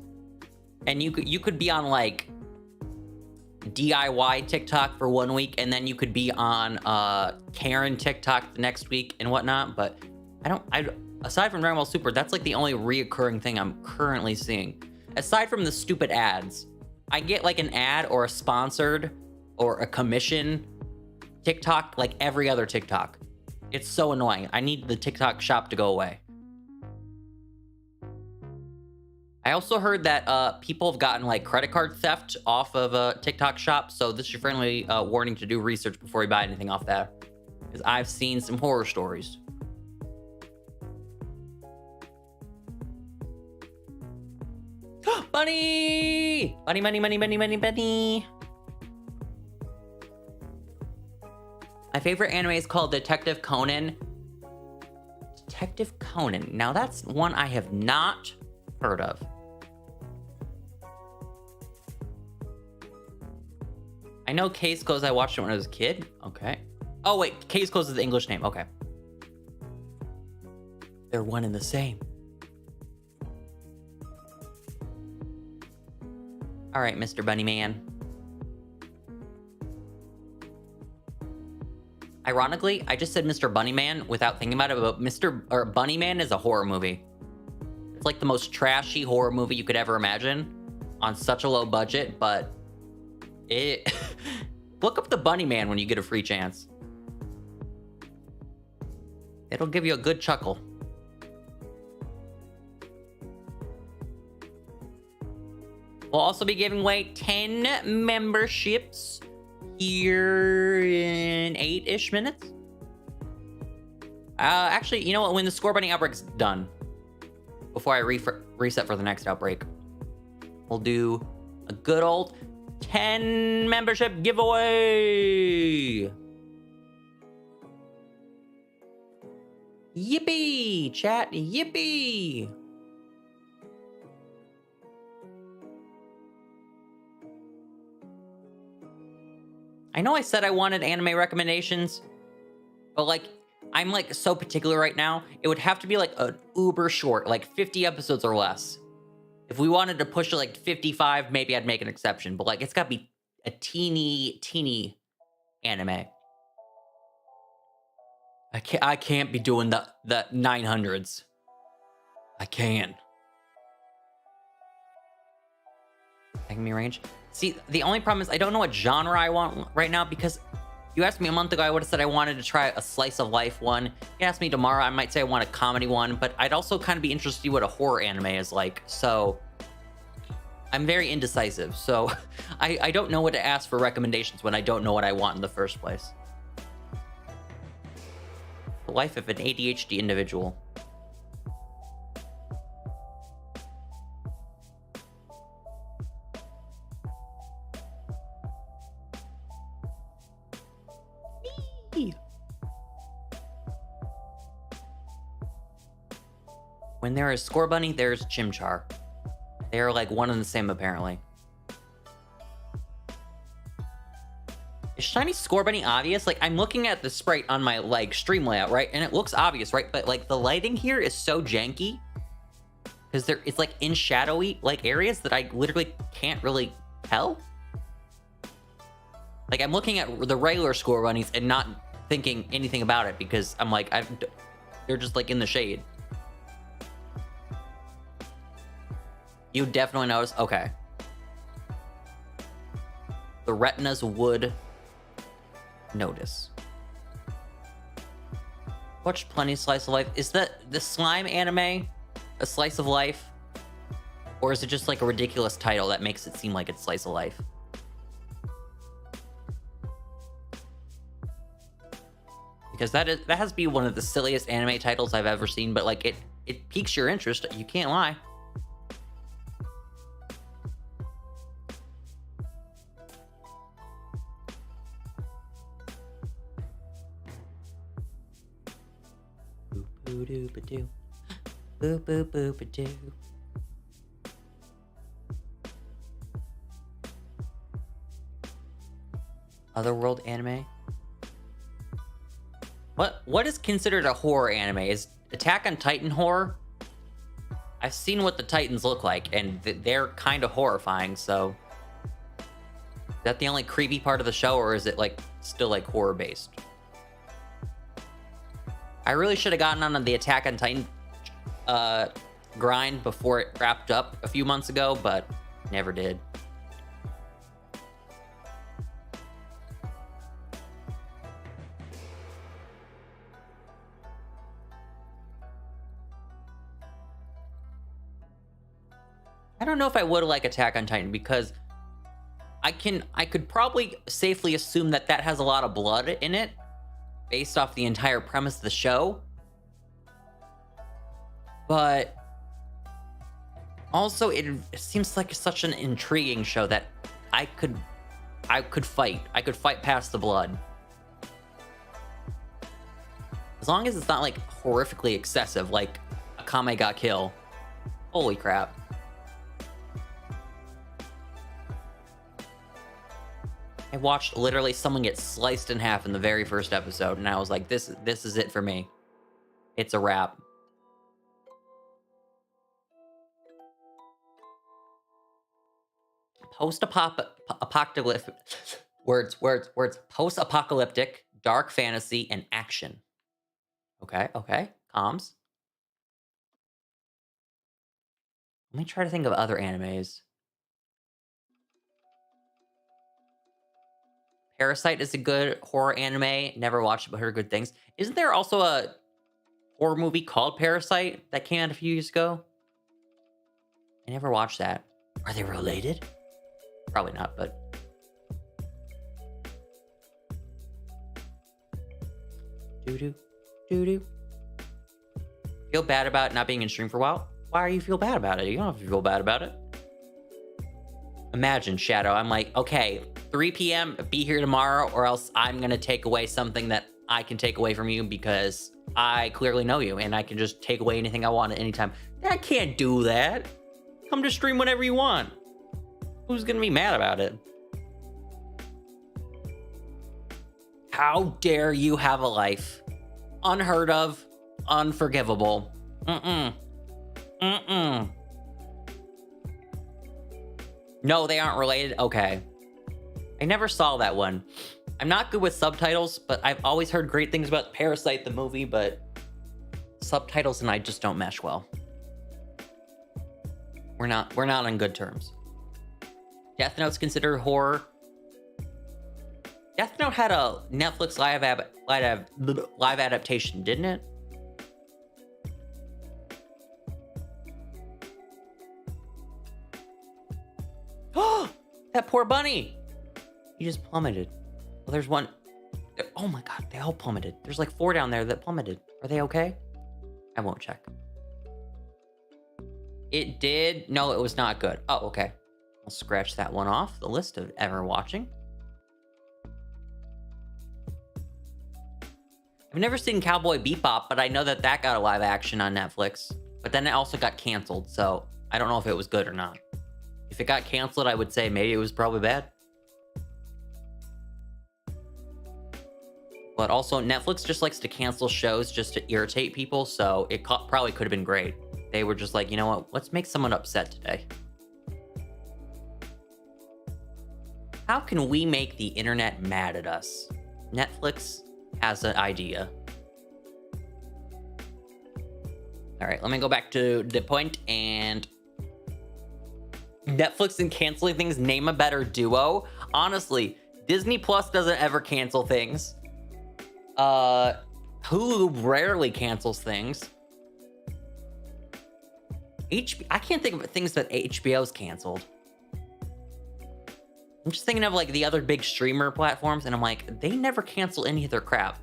and you could be on like DIY TikTok for 1 week, and then you could be on Karen TikTok the next week and whatnot. But I aside from Dragon Ball Super, that's like the only reoccurring thing I'm currently seeing. Aside from the stupid ads, I get like an ad or a sponsored or a commission TikTok like every other TikTok. It's so annoying. I need the TikTok shop to go away. I also heard that people have gotten like credit card theft off of a TikTok shop, so this is your friendly warning to do research before you buy anything off that, because I've seen some horror stories. Bunny! Bunny, money, money, money, money, bunny. My favorite anime is called Detective Conan. Detective Conan. Now that's one I have not heard of. I know Case Close. I watched it when I was a kid. Okay. Oh wait, Case Close is the English name. Okay. They're one and the same. All right, Mr. Bunny Man. Ironically, I just said Mr. Bunny Man without thinking about it, but Bunny Man is a horror movie. It's like the most trashy horror movie you could ever imagine on such a low budget, but it... Look up the Bunny Man when you get a free chance. It'll give you a good chuckle. We'll also be giving away 10 memberships here in 8-ish minutes. Actually, you know what? When the Score Bunny outbreak's done, before I reset for the next outbreak, we'll do a good old 10 membership giveaway. Yippee, chat, yippee. I know I said I wanted anime recommendations, but like, I'm like so particular right now. It would have to be like an uber short, like 50 episodes or less. If we wanted to push to like 55, maybe I'd make an exception, but like, it's gotta be a teeny anime. I can't be doing the 900s. I can. Taking me range. See, the only problem is I don't know what genre I want right now, because You asked me a month ago, I would have said I wanted to try a slice of life one. You asked me tomorrow, I might say I want a comedy one, but I'd also kind of be interested to see what a horror anime is like. So I'm very indecisive. So I don't know what to ask for recommendations when I don't know what I want in the first place. The life of an ADHD individual. When there is Score Bunny, there's Chimchar. They are like one and the same, apparently. Is Shiny Score Bunny obvious? Like, I'm looking at the sprite on my, like, stream layout, right? And it looks obvious, right? But, like, the lighting here is so janky. Because it's, like, in shadowy, like, areas that I literally can't really tell. Like, I'm looking at the regular Score Bunnies and not thinking anything about it because I'm like, they're just, like, in the shade. You definitely notice? Okay. The retinas would notice. Watch plenty of Slice of Life. Is that the slime anime a slice of life? Or is it just like a ridiculous title that makes it seem like it's Slice of Life? Because that has to be one of the silliest anime titles I've ever seen, but like it piques your interest, you can't lie. Boo doo ba doo. Boo boo boo ba doo. Otherworld anime? What is considered a horror anime? Is Attack on Titan horror? I've seen what the Titans look like, and they're kind of horrifying, so... Is that the only creepy part of the show, or is it, like, still, like, horror-based? I really should have gotten on the Attack on Titan grind before it wrapped up a few months ago, but never did. I don't know if I would like Attack on Titan because I could probably safely assume that has a lot of blood in it based off the entire premise of the show. But also it seems like such an intriguing show that I could fight past the blood. As long as it's not like horrifically excessive like Akame ga Kill. Holy crap. I watched literally someone get sliced in half in the very first episode, and I was like, this is it for me. It's a wrap. Post-apocalyptic words. Post-apocalyptic, dark fantasy, and action. Okay, comms. Let me try to think of other animes. Parasite is a good horror anime. Never watched it, but heard good things. Isn't there also a horror movie called Parasite that came out a few years ago? I never watched that. Are they related? Probably not, but... Doo-doo. Feel bad about not being in stream for a while? Why are you feel bad about it? You don't have to feel bad about it. Imagine, Shadow, I'm like, okay, 3 p.m., be here tomorrow, or else I'm gonna take away something that I can take away from you because I clearly know you, and I can just take away anything I want at any time. I can't do that. Come to stream whenever you want. Who's gonna be mad about it? How dare you have a life? Unheard of, unforgivable. No, they aren't related? Okay. I never saw that one. I'm not good with subtitles, but I've always heard great things about Parasite, the movie, but subtitles and I just don't mesh well. We're not on good terms. Death Note's considered horror. Death Note had a Netflix live adaptation, didn't it? Oh, that poor bunny! He just plummeted. Well, there's one. Oh my god, they all plummeted. There's like 4 down there that plummeted. Are they okay? I won't check. It did. No, it was not good. Oh, okay. I'll scratch that one off the list of ever watching. I've never seen Cowboy Bebop, but I know that that got a live action on Netflix. But then it also got canceled, so I don't know if it was good or not. If it got canceled, I would say maybe it was probably bad. But also, Netflix just likes to cancel shows just to irritate people, so it probably could have been great. They were just like, you know what? Let's make someone upset today. How can we make the internet mad at us? Netflix has an idea. All right, let me go back to the point and Netflix and canceling things. Name a better duo. Honestly, Disney Plus doesn't ever cancel things. Hulu rarely cancels things. I can't think of things that HBO's canceled. I'm just thinking of like the other big streamer platforms, and I'm like, they never cancel any of their crap.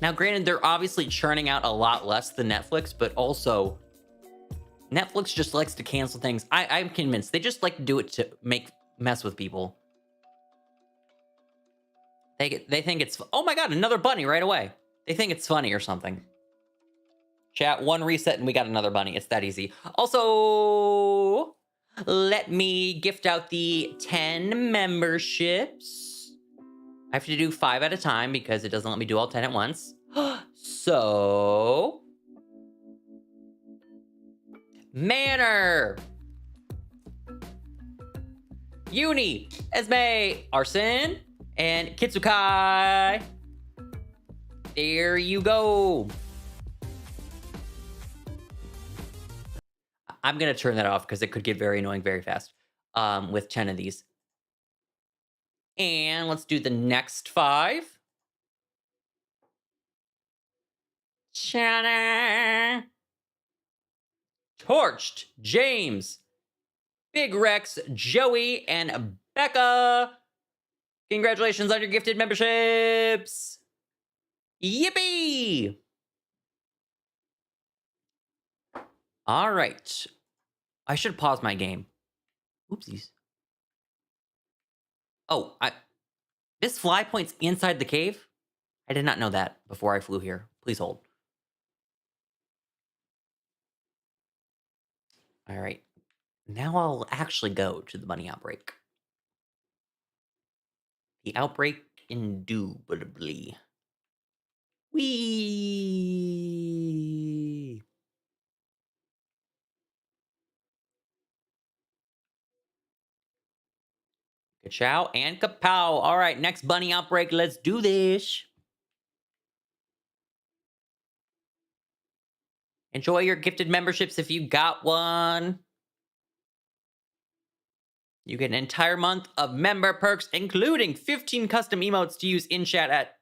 Now, granted, they're obviously churning out a lot less than Netflix, but also Netflix just likes to cancel things. I'm convinced they just like to do it to mess with people. They think it's, oh my god, another bunny right away. They think it's funny or something. Chat, 1 reset and we got another bunny. It's that easy. Also, let me gift out the 10 memberships. I have to do 5 at a time because it doesn't let me do all 10 at once. So, Manor, Uni, Esme, Arson, and Kitsukai. There you go. I'm going to turn that off because it could get very annoying very fast with 10 of these. And let's do the next 5. Chana. Torched, James, Big Rex, Joey, and Becca. Congratulations on your gifted memberships. Yippee! All right. I should pause my game. Oopsies. Oh, this fly point's inside the cave? I did not know that before I flew here. Please hold. All right. Now I'll actually go to the bunny outbreak. The outbreak indubitably. Whee! Ka-chow and kapow. All right, next bunny outbreak. Let's do this. Enjoy your gifted memberships if you got one. You get an entire month of member perks, including 15 custom emotes to use in chat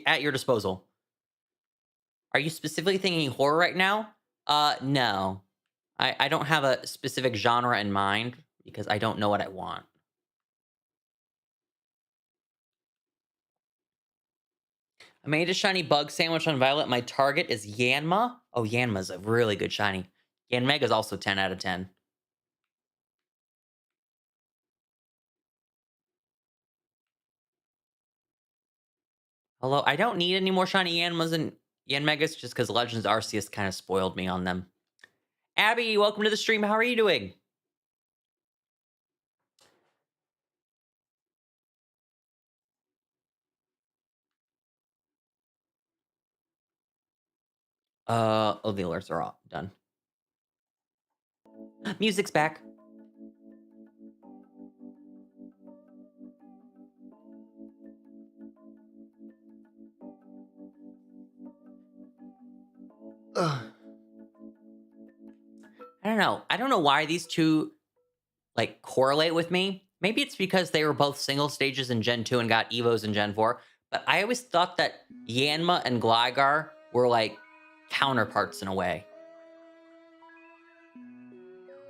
at your disposal. Are you specifically thinking horror right now? No. I don't have a specific genre in mind because I don't know what I want. I made a shiny bug sandwich on Violet. My target is Yanma. Oh, Yanma's a really good shiny. Yanmega's also 10 out of 10. Although I don't need any more shiny Yanmas and Yanmegas just because Legends Arceus kind of spoiled me on them. Abby, welcome to the stream. How are you doing? Oh, the alerts are all done. Music's back. Ugh. I don't know. I don't know why these two like correlate with me. Maybe it's because they were both single stages in Gen 2 and got Evos in Gen 4, but I always thought that Yanma and Gligar were like counterparts in a way.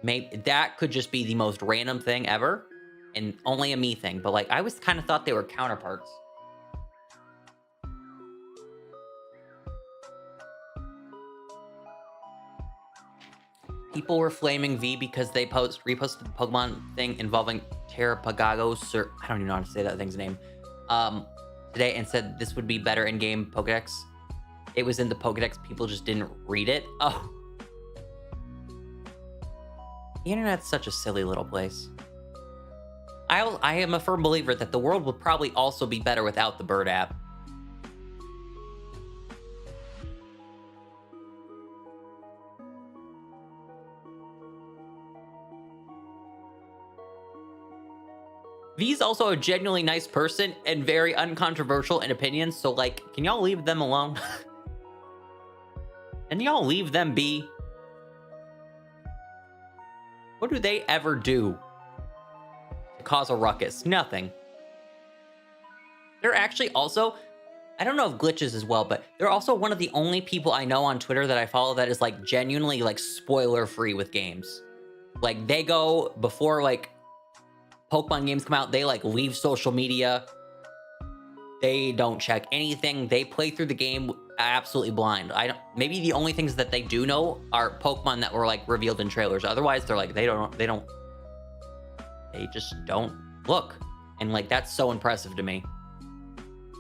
Maybe that could just be the most random thing ever and only a me thing, but like I always kind of thought they were counterparts. People were flaming V because they reposted the Pokemon thing involving Terrapagos, or I don't even know how to say that thing's name, today, and said this would be better in-game Pokedex. It was in the Pokedex, people just didn't read it. Oh. The internet's such a silly little place. I am a firm believer that the world would probably also be better without the Bird app. V's also a genuinely nice person and very uncontroversial in opinions, so like, can y'all leave them alone? Can y'all leave them be? What do they ever do to cause a ruckus? Nothing. They're actually also, I don't know if glitches as well, but they're also one of the only people I know on Twitter that I follow that is like genuinely like spoiler free with games. Like they go before like Pokemon games come out, they like leave social media. They don't check anything. They play through the game absolutely blind. Maybe the only things that they do know are Pokemon that were like revealed in trailers. Otherwise, they're like they just don't look. And like that's so impressive to me.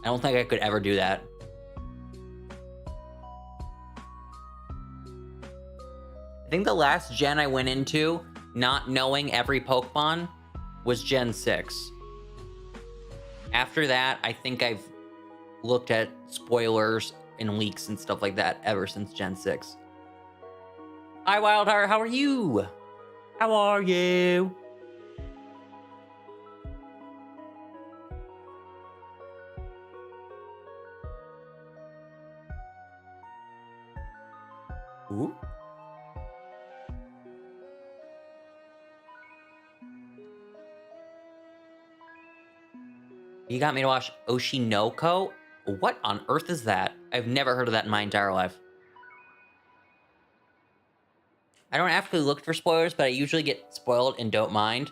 I don't think I could ever do that. I think the last gen I went into not knowing every Pokemon was Gen 6. After that, I think I've looked at spoilers and leaks and stuff like that ever since Gen 6. Hi, Wildheart, how are you? How are you? Ooh. You got me to watch Oshinoko? What on earth is that? I've never heard of that in my entire life. I don't actually look for spoilers, but I usually get spoiled and don't mind.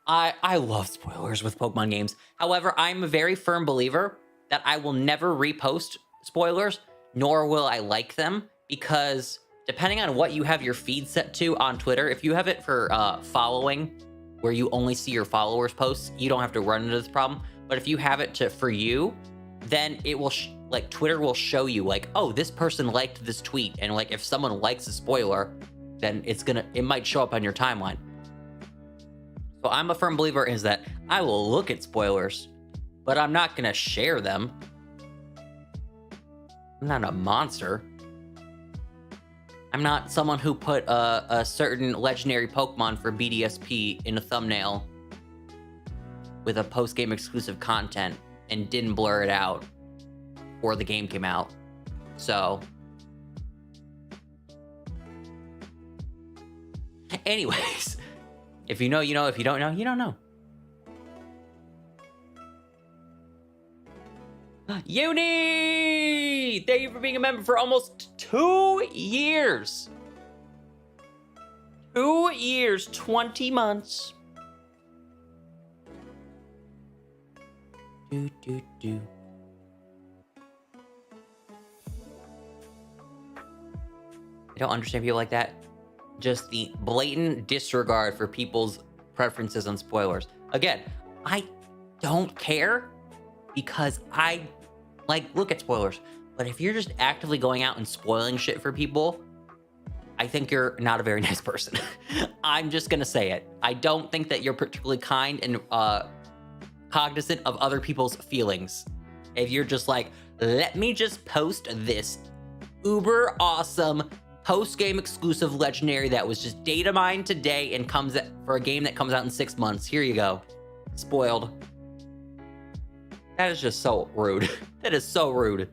I love spoilers with Pokemon games. However, I'm a very firm believer that I will never repost spoilers, nor will I like them, because depending on what you have your feed set to on Twitter, if you have it for following, where you only see your followers' posts, you don't have to run into this problem. But if you have it to for you, then it will like Twitter will show you like, oh, this person liked this tweet, and like if someone likes a spoiler, then it might show up on your timeline. So I'm a firm believer is that I will look at spoilers, but I'm not gonna share them. I'm not a monster. I'm not someone who put a certain legendary Pokemon for BDSP in a thumbnail with a post-game exclusive content and didn't blur it out before the game came out. So anyways, if you know, you know. If you don't know, you don't know. Uni! Thank you for being a member for almost 2 years. 2 years, 20 months. Do. I don't understand people like that. Just the blatant disregard for people's preferences on spoilers. Again, I don't care because I look at spoilers. But if you're just actively going out and spoiling shit for people, I think you're not a very nice person. I'm just gonna say it. I don't think that you're particularly kind and cognizant of other people's feelings. If you're just like, let me just post this uber awesome post-game exclusive legendary that was just data mined today and comes for a game that comes out in 6 months. Here you go. Spoiled. That is just so rude. That is so rude.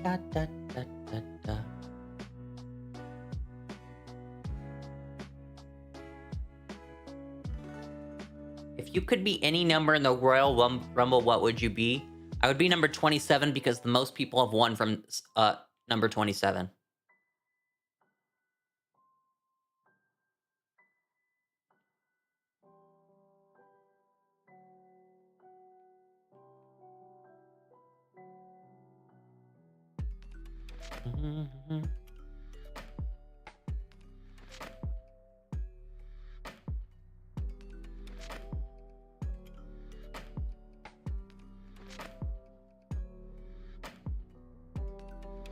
Da, da, da, da, da. If you could be any number in the Royal Rumble, what would you be? I would be number 27 because the most people have won from number 27. Mm-hmm.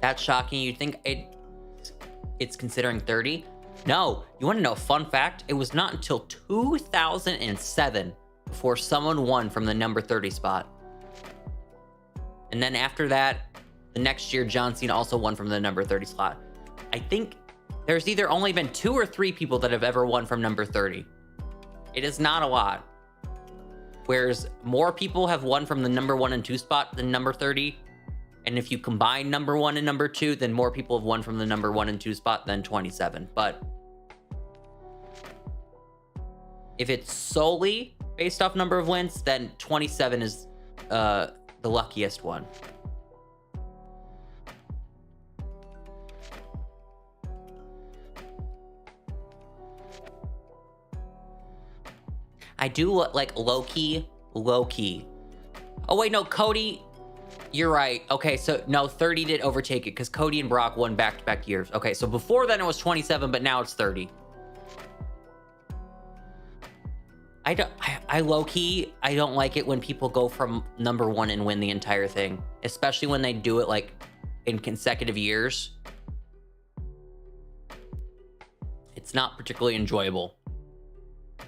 That's shocking. You'd think it's considering 30? No. You want to know a fun fact? It was not until 2007 before someone won from the number 30 spot. And then after that, the next year, John Cena also won from the number 30 slot. I think there's either only been 2 or 3 people that have ever won from number 30. It is not a lot. Whereas more people have won from the number 1 and 2 spot than number 30. And if you combine number 1 and number 2, then more people have won from the number 1 and 2 spot than 27. But if it's solely based off number of wins, then 27 is the luckiest one. I do like low-key. Oh, wait, no, Cody, you're right. Okay, so no, 30 did overtake it because Cody and Brock won back-to-back years. Okay, so before then it was 27, but now it's 30. I low-key, I don't like it when people go from number 1 and win the entire thing, especially when they do it like in consecutive years. It's not particularly enjoyable.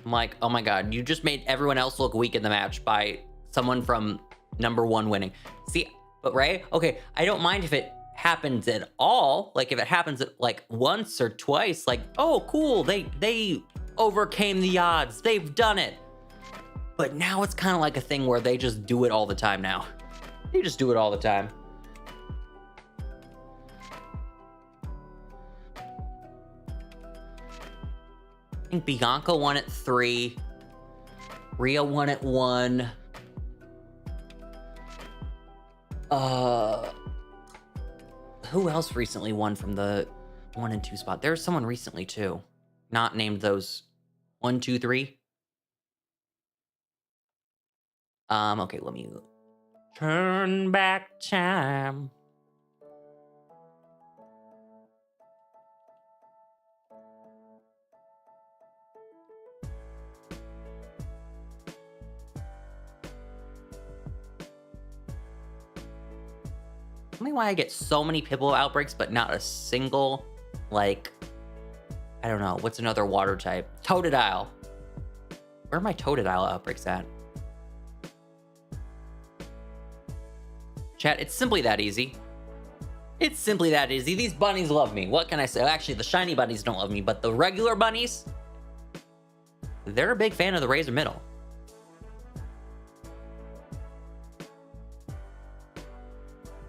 I'm like, oh my god, you just made everyone else look weak in the match by someone from number 1 winning. See, but right? Okay, I don't mind if it happens at all. Like if it happens like once or twice, like, oh cool, they overcame the odds. They've done it. But now it's kind of like a thing where they just do it all the time now. They just do it all the time. I think Bianca won at 3. Rhea won at 1. Who else recently won from the 1 and 2 spot? There's someone recently too. Not named those 1, 2, 3. Okay, let me turn back time. Tell me why I get so many Pibble outbreaks, but not a single, like, I don't know, what's another water type? Totodile. Where are my Totodile outbreaks at? Chat, it's simply that easy. It's simply that easy. These bunnies love me. What can I say? Actually, the shiny bunnies don't love me, but the regular bunnies, they're a big fan of the RazorMiddle.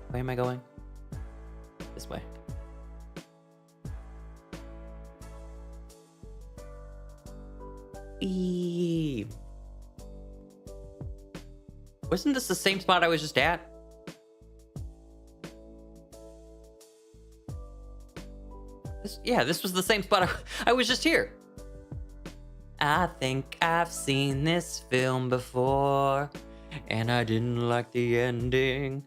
Where am I going? This way. Eee. Wasn't this the same spot I was just at? This was the same spot I was just here. I think I've seen this film before, and I didn't like the ending.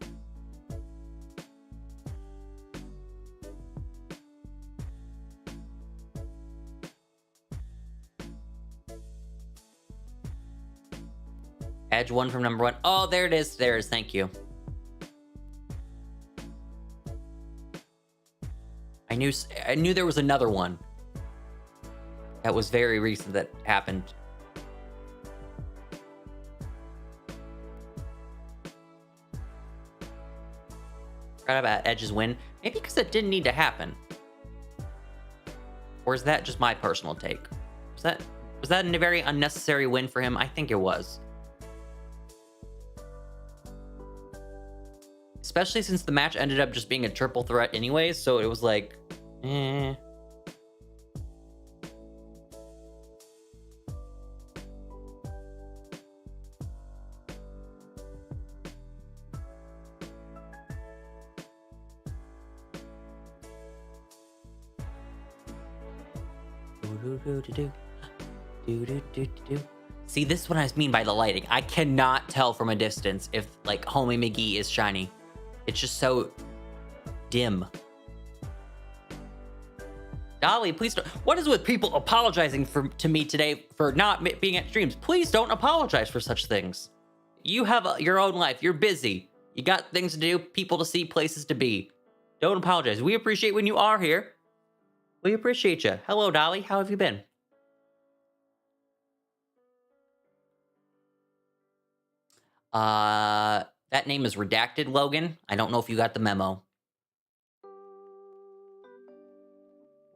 Edge 1 from number 1. Oh, there it is. There it is. Thank you. I knew there was another one that was very recent that happened. Forgot about Edge's win. Maybe because it didn't need to happen. Or is that just my personal take? Was that a very unnecessary win for him? I think it was. especially since the match ended up just being a triple threat anyways, so it was like, eh. See, this is what I mean by the lighting. I cannot tell from a distance if, like, Homie McGee is shiny. It's just so dim. Dolly, please don't. What is with people apologizing to me today for not being at streams? Please don't apologize for such things. You have your own life. You're busy. You got things to do, people to see, places to be. Don't apologize. We appreciate when you are here. We appreciate you. Hello, Dolly. How have you been? That name is redacted, Logan. I don't know if you got the memo.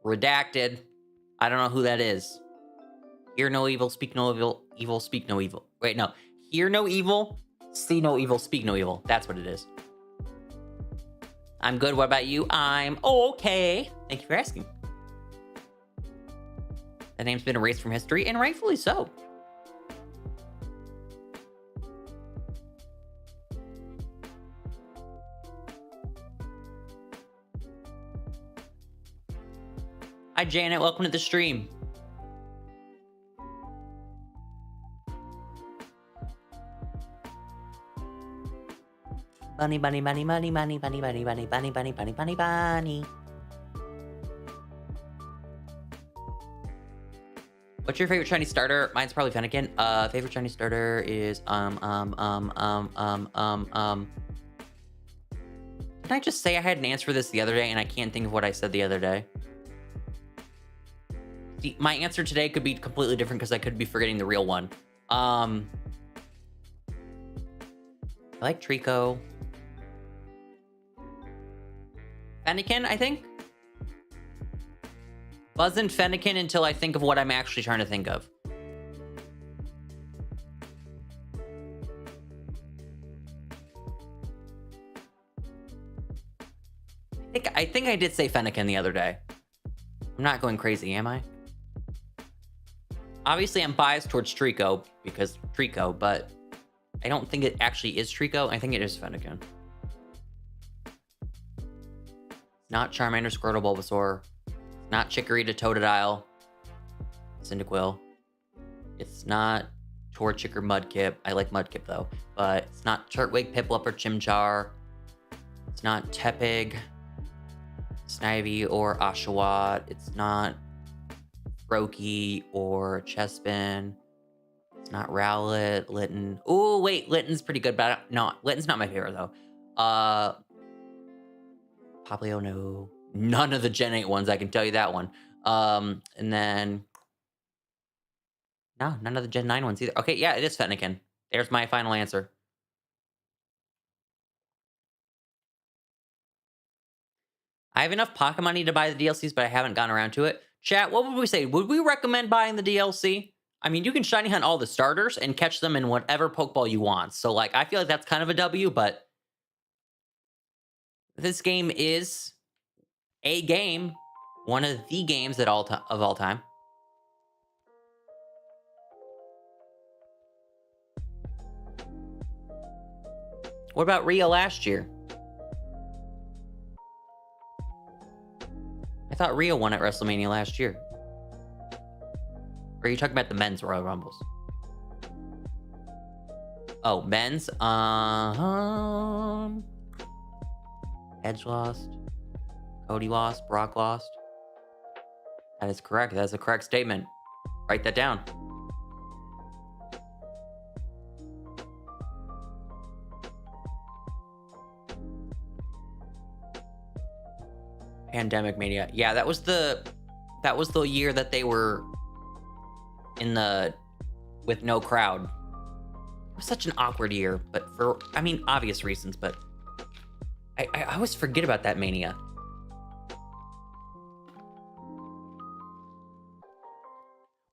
Redacted. I don't know who that is. Hear no evil, speak no evil, evil, speak no evil. Wait, no. Hear no evil, see no evil, speak no evil. That's what it is. I'm good. What about you? I'm okay. Thank you for asking. The name's been erased from history, and rightfully so. Hi, Janet. Welcome to the stream. Bunny, bunny, bunny, bunny, bunny, bunny, bunny, bunny, bunny, bunny, bunny, bunny, bunny. What's your favorite Chinese starter? Mine's probably Fennekin. Favorite Chinese starter is Didn't I just say I had an answer for this the other day and I can't think of what I said the other day? See, my answer today could be completely different because I could be forgetting the real one. I like Trico. Fennekin, I think? Buzzin' Fennekin until I think of what I'm actually trying to think of. I think I did say Fennekin the other day. I'm not going crazy, am I? Obviously, I'm biased towards Trico because Trico, but I don't think it actually is Trico. I think it is Fennekin. Not Charmander, Squirtle, Bulbasaur. Not Chikorita, Totodile, Cyndaquil. It's not Torchic or Mudkip. I like Mudkip though. But it's not Turtwig, Piplup, or Chimchar. It's not Tepig, Snivy, or Oshawott. It's not Froakie or Chespin. It's not Rowlet, Litten. Oh, wait, Litten's pretty good, but Litten's not my favorite though. Poplio, no. None of the Gen 8 ones, I can tell you that one. And then... No, none of the Gen 9 ones either. Okay, yeah, it is Fennekin. There's my final answer. I have enough pocket money to buy the DLCs, but I haven't gotten around to it. Chat, what would we say? Would we recommend buying the DLC? I mean, you can shiny hunt all the starters and catch them in whatever Pokeball you want. So, like, I feel like that's kind of a W, but... This game is... a game, one of the games of all time. What about Rhea last year? I thought Rhea won at WrestleMania last year. Or are you talking about the men's Royal Rumbles? Oh, men's? Edge lost. Cody lost. Brock lost. That is correct. That is a correct statement. Write that down. Pandemic Mania. Yeah, that was the year that they were in the with no crowd. It was such an awkward year, but for obvious reasons, but I always forget about that Mania.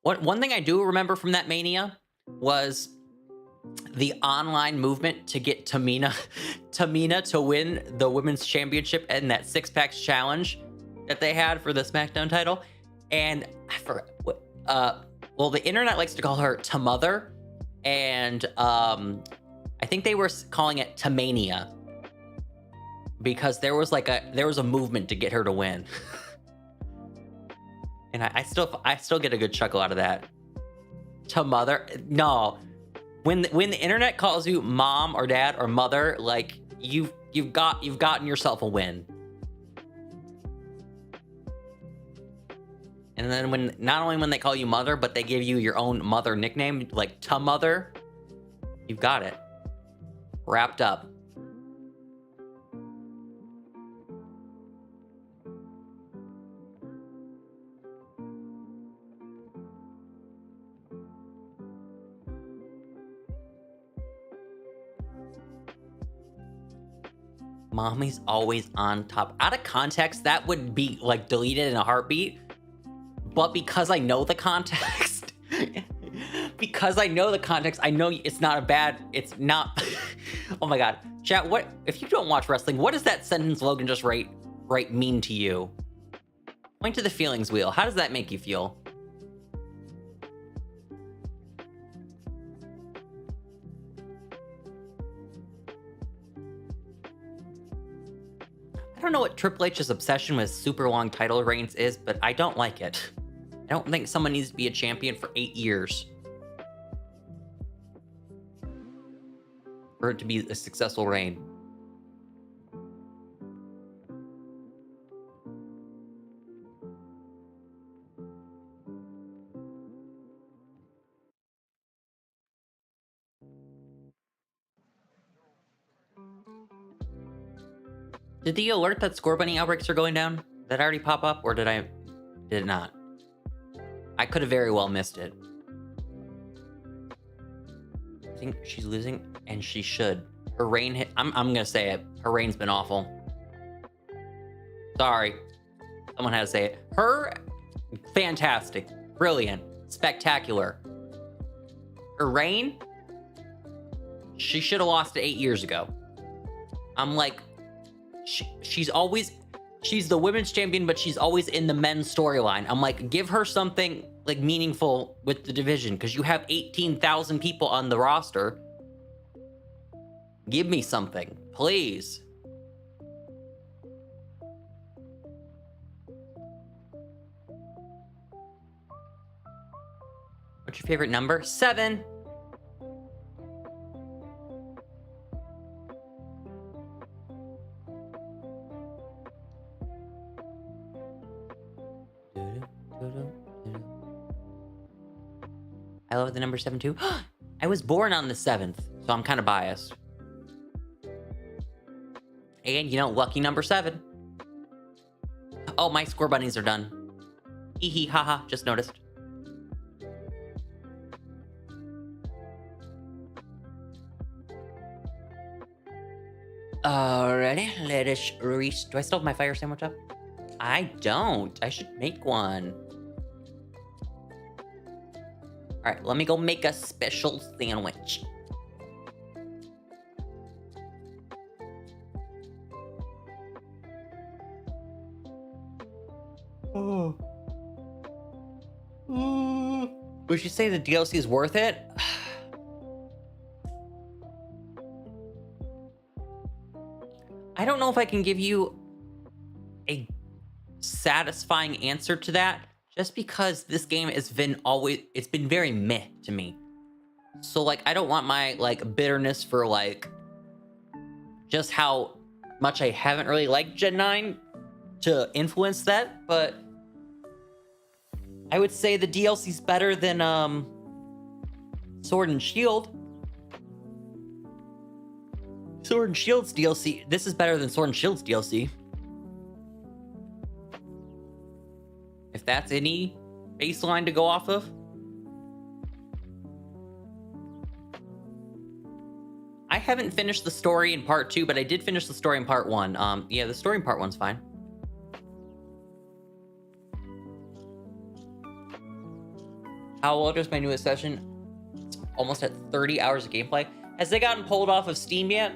One thing I do remember from that Mania was the online movement to get Tamina to win the women's championship and that six-packs challenge that they had for the SmackDown title. And I forgot what, well, the internet likes to call her Tamother, and I think they were calling it Tamania because there was a movement to get her to win. And I still get a good chuckle out of that. Tamother, no. When the internet calls you mom or dad or mother, like you've gotten yourself a win. And then not only when they call you mother, but they give you your own mother nickname, like Tamother, you've got it. Wrapped up. Mommy's always on top. Out of context, that would be like deleted in a heartbeat. But because I know the context, I know it's not a bad, it's not. Oh my God. Chat, what, if you don't watch wrestling, what does that sentence Logan just write mean to you? Point to the feelings wheel. How does that make you feel? I don't know what Triple H's obsession with super long title reigns is, but I don't like it. I don't think someone needs to be a champion for 8 years for it to be a successful reign. Did the alert that Score Bunny outbreaks are going down, did that already pop up, or did it not? I could have very well missed it. I think she's losing, and she should. Her reign, I'm gonna say it. Her reign's been awful. Sorry. Someone had to say it. Her, fantastic, brilliant, spectacular. Her reign, she should have lost it 8 years ago. I'm like, she's the women's champion, but she's always in the men's storyline. I'm like, give her something like meaningful with the division, because you have 18,000 people on the roster. Give me something, please. What's your favorite number? 7. I love the number 7 too. I was born on the 7th, so I'm kind of biased. And you know, lucky number 7. Oh, my Score Bunnies are done. Hee hee, haha, just noticed. Alrighty, let us do I still have my fire sandwich up? I don't. I should make one. All right, let me go make a special sandwich. Oh. Would you say the DLC is worth it? I don't know if I can give you a satisfying answer to that, just because this game it's been very meh to me. So like, I don't want my like bitterness for like just how much I haven't really liked Gen 9 to influence that, but I would say the DLC's better than Sword and Shield. Sword and Shield's DLC, this is better than Sword and Shield's DLC. If that's any baseline to go off of. I haven't finished the story in part 2, but I did finish the story in part 1. Yeah, the story in part 1's fine. How old is my newest session? almost at 30 hours of gameplay. Has they gotten pulled off of Steam yet?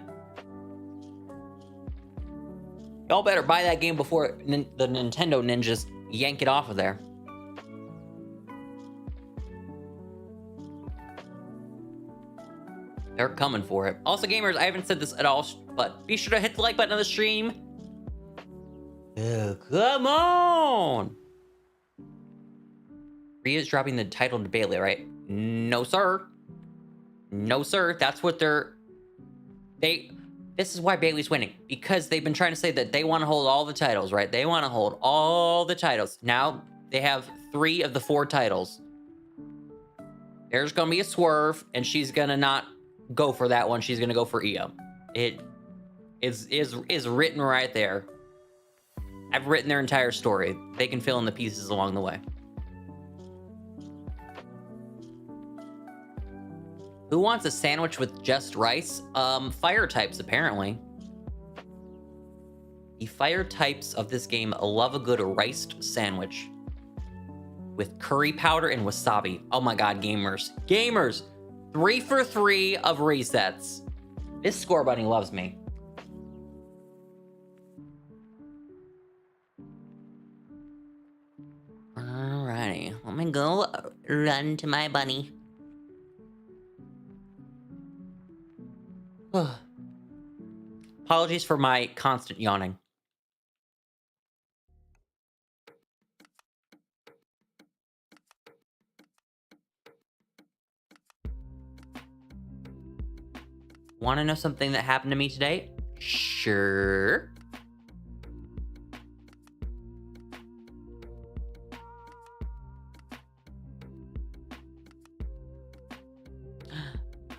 Y'all better buy that game before the Nintendo ninjas yank it off of there. They're coming for it. Also, gamers, I haven't said this at all, but be sure to hit the like button on the stream. Come on! Rhea's dropping the title to Bailey, right? No, sir. No, sir. That's what this is why Bailey's winning. Because they've been trying to say that they want to hold all the titles, right? They want to hold all the titles. Now, they have 3 of the 4 titles. There's going to be a swerve, and she's going to not go for that one. She's going to go for Io. It is written right there. I've written their entire story. They can fill in the pieces along the way. Who wants a sandwich with just rice? Fire types, apparently. The fire types of this game love a good riced sandwich with curry powder and wasabi. Oh my god, gamers. Gamers! 3 for 3 of resets. This score bunny loves me. Alrighty, let me go run to my bunny. Apologies for my constant yawning. Want to know something that happened to me today? Sure.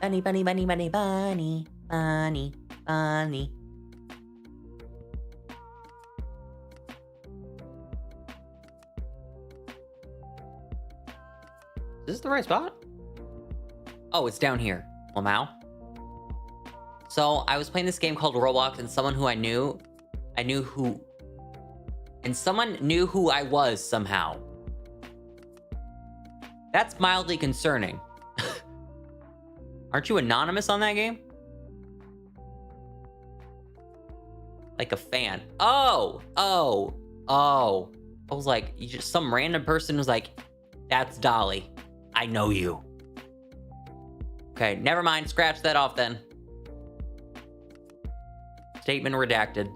Bunny, bunny, bunny, bunny, bunny, bunny, bunny. Is this the right spot? Oh, it's down here. Lamau. So I was playing this game called Roblox, and someone who someone knew who I was somehow. That's mildly concerning. Aren't you anonymous on that game? Like a fan. Oh. I was like, some random person was like, that's Dolly. I know you. Okay, never mind. Scratch that off then. Statement redacted.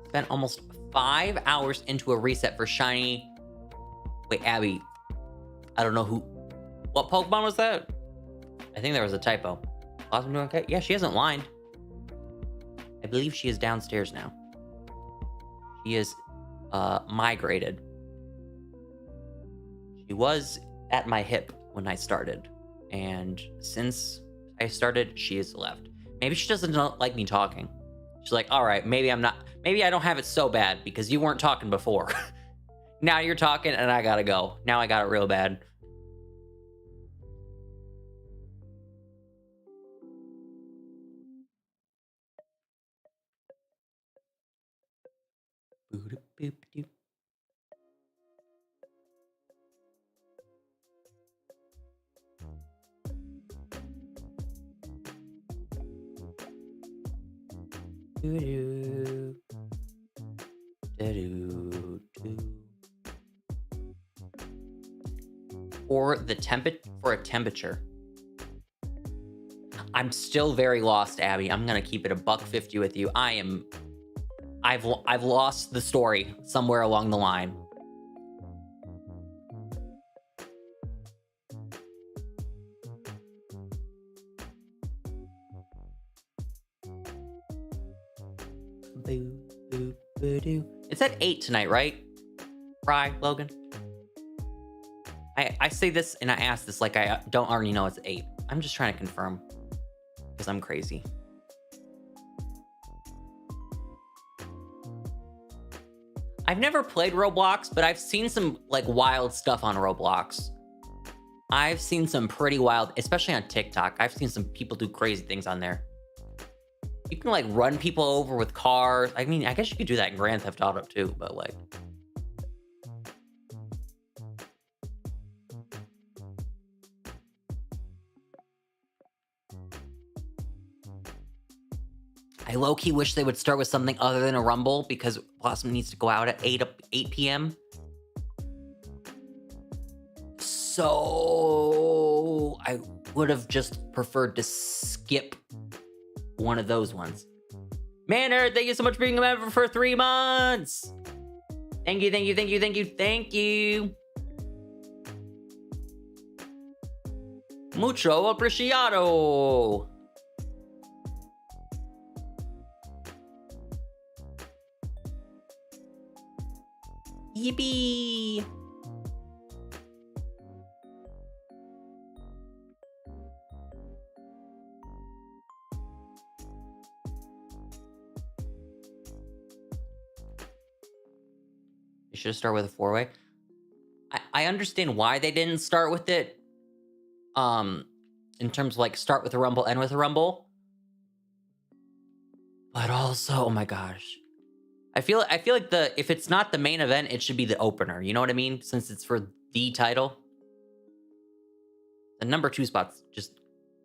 Spent almost 5 hours into a reset for shiny. Wait, Abby. I don't know who. What Pokemon was that? I think there was a typo. Blossom doing okay? Yeah, she hasn't whined. I believe she is downstairs now. She is migrated. She was at my hip when I started. And since I started, she has left. Maybe she doesn't like me talking. She's like, all right, maybe I don't have it so bad because you weren't talking before. Now you're talking and I gotta go. Now I got it real bad. For a temperature. I'm still very lost, Abby. I'm gonna keep it $1.50 with you. I've lost the story somewhere along the line. It's at 8 tonight, right? Fry, Logan? I say this and I ask this like I don't already know it's 8. I'm just trying to confirm. Because I'm crazy. I've never played Roblox, but I've seen some like wild stuff on Roblox. I've seen some pretty wild, especially on TikTok. I've seen some people do crazy things on there. You can like run people over with cars. I mean, I guess you could do that in Grand Theft Auto too, but like. I low-key wish they would start with something other than a Rumble because Blossom needs to go out at 8 p.m. So I would have just preferred to skip one of those ones. Manner, thank you so much for being a member for 3 months. Thank you, thank you, thank you, thank you, thank you. Mucho apreciado. Yippee! You should start with a 4-way. I understand why they didn't start with it. In terms of like start with a Rumble, end with a Rumble. But also, oh my gosh. I feel like if it's not the main event, it should be the opener. You know what I mean? Since it's for the title. The number 2 spot's just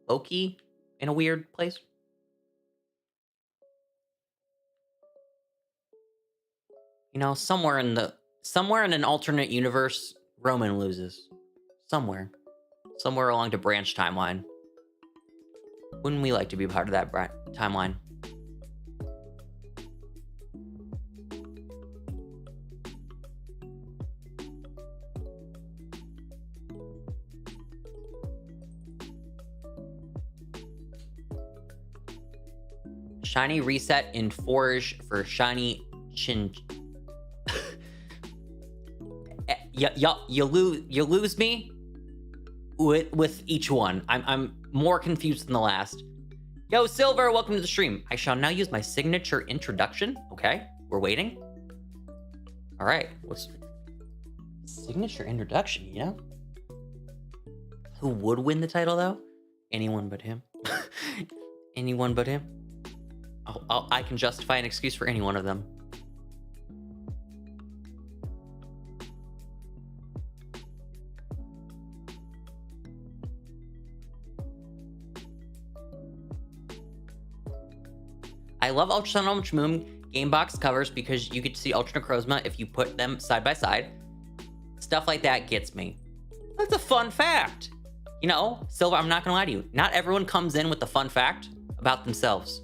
low-key in a weird place. You know, somewhere in an alternate universe, Roman loses. Somewhere along the branch timeline. Wouldn't we like to be part of that timeline? Shiny reset in Forge for shiny chin. You lose me with each one. I'm more confused than the last. Yo, Silver, welcome to the stream. I shall now use my signature introduction. Okay, we're waiting. All right, what's signature introduction? You know, who would win the title though? Anyone but him. Anyone but him. I can justify an excuse for any one of them. I love Ultra Sun, Ultra Moon game box covers because you get to see Ultra Necrozma if you put them side by side. Stuff like that gets me. That's a fun fact. You know, Silver, I'm not gonna lie to you. Not everyone comes in with a fun fact about themselves.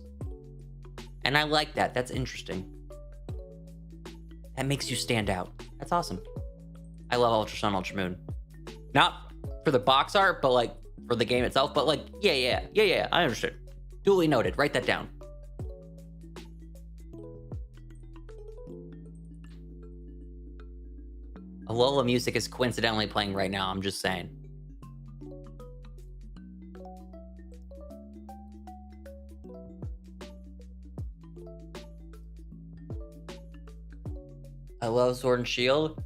And I like that. That's interesting. That makes you stand out. That's awesome. I love Ultra Sun, Ultra Moon. Not for the box art, but like for the game itself. But like, yeah, I understood. Duly noted. Write that down. Alola music is coincidentally playing right now. I'm just saying. I love Sword and Shield.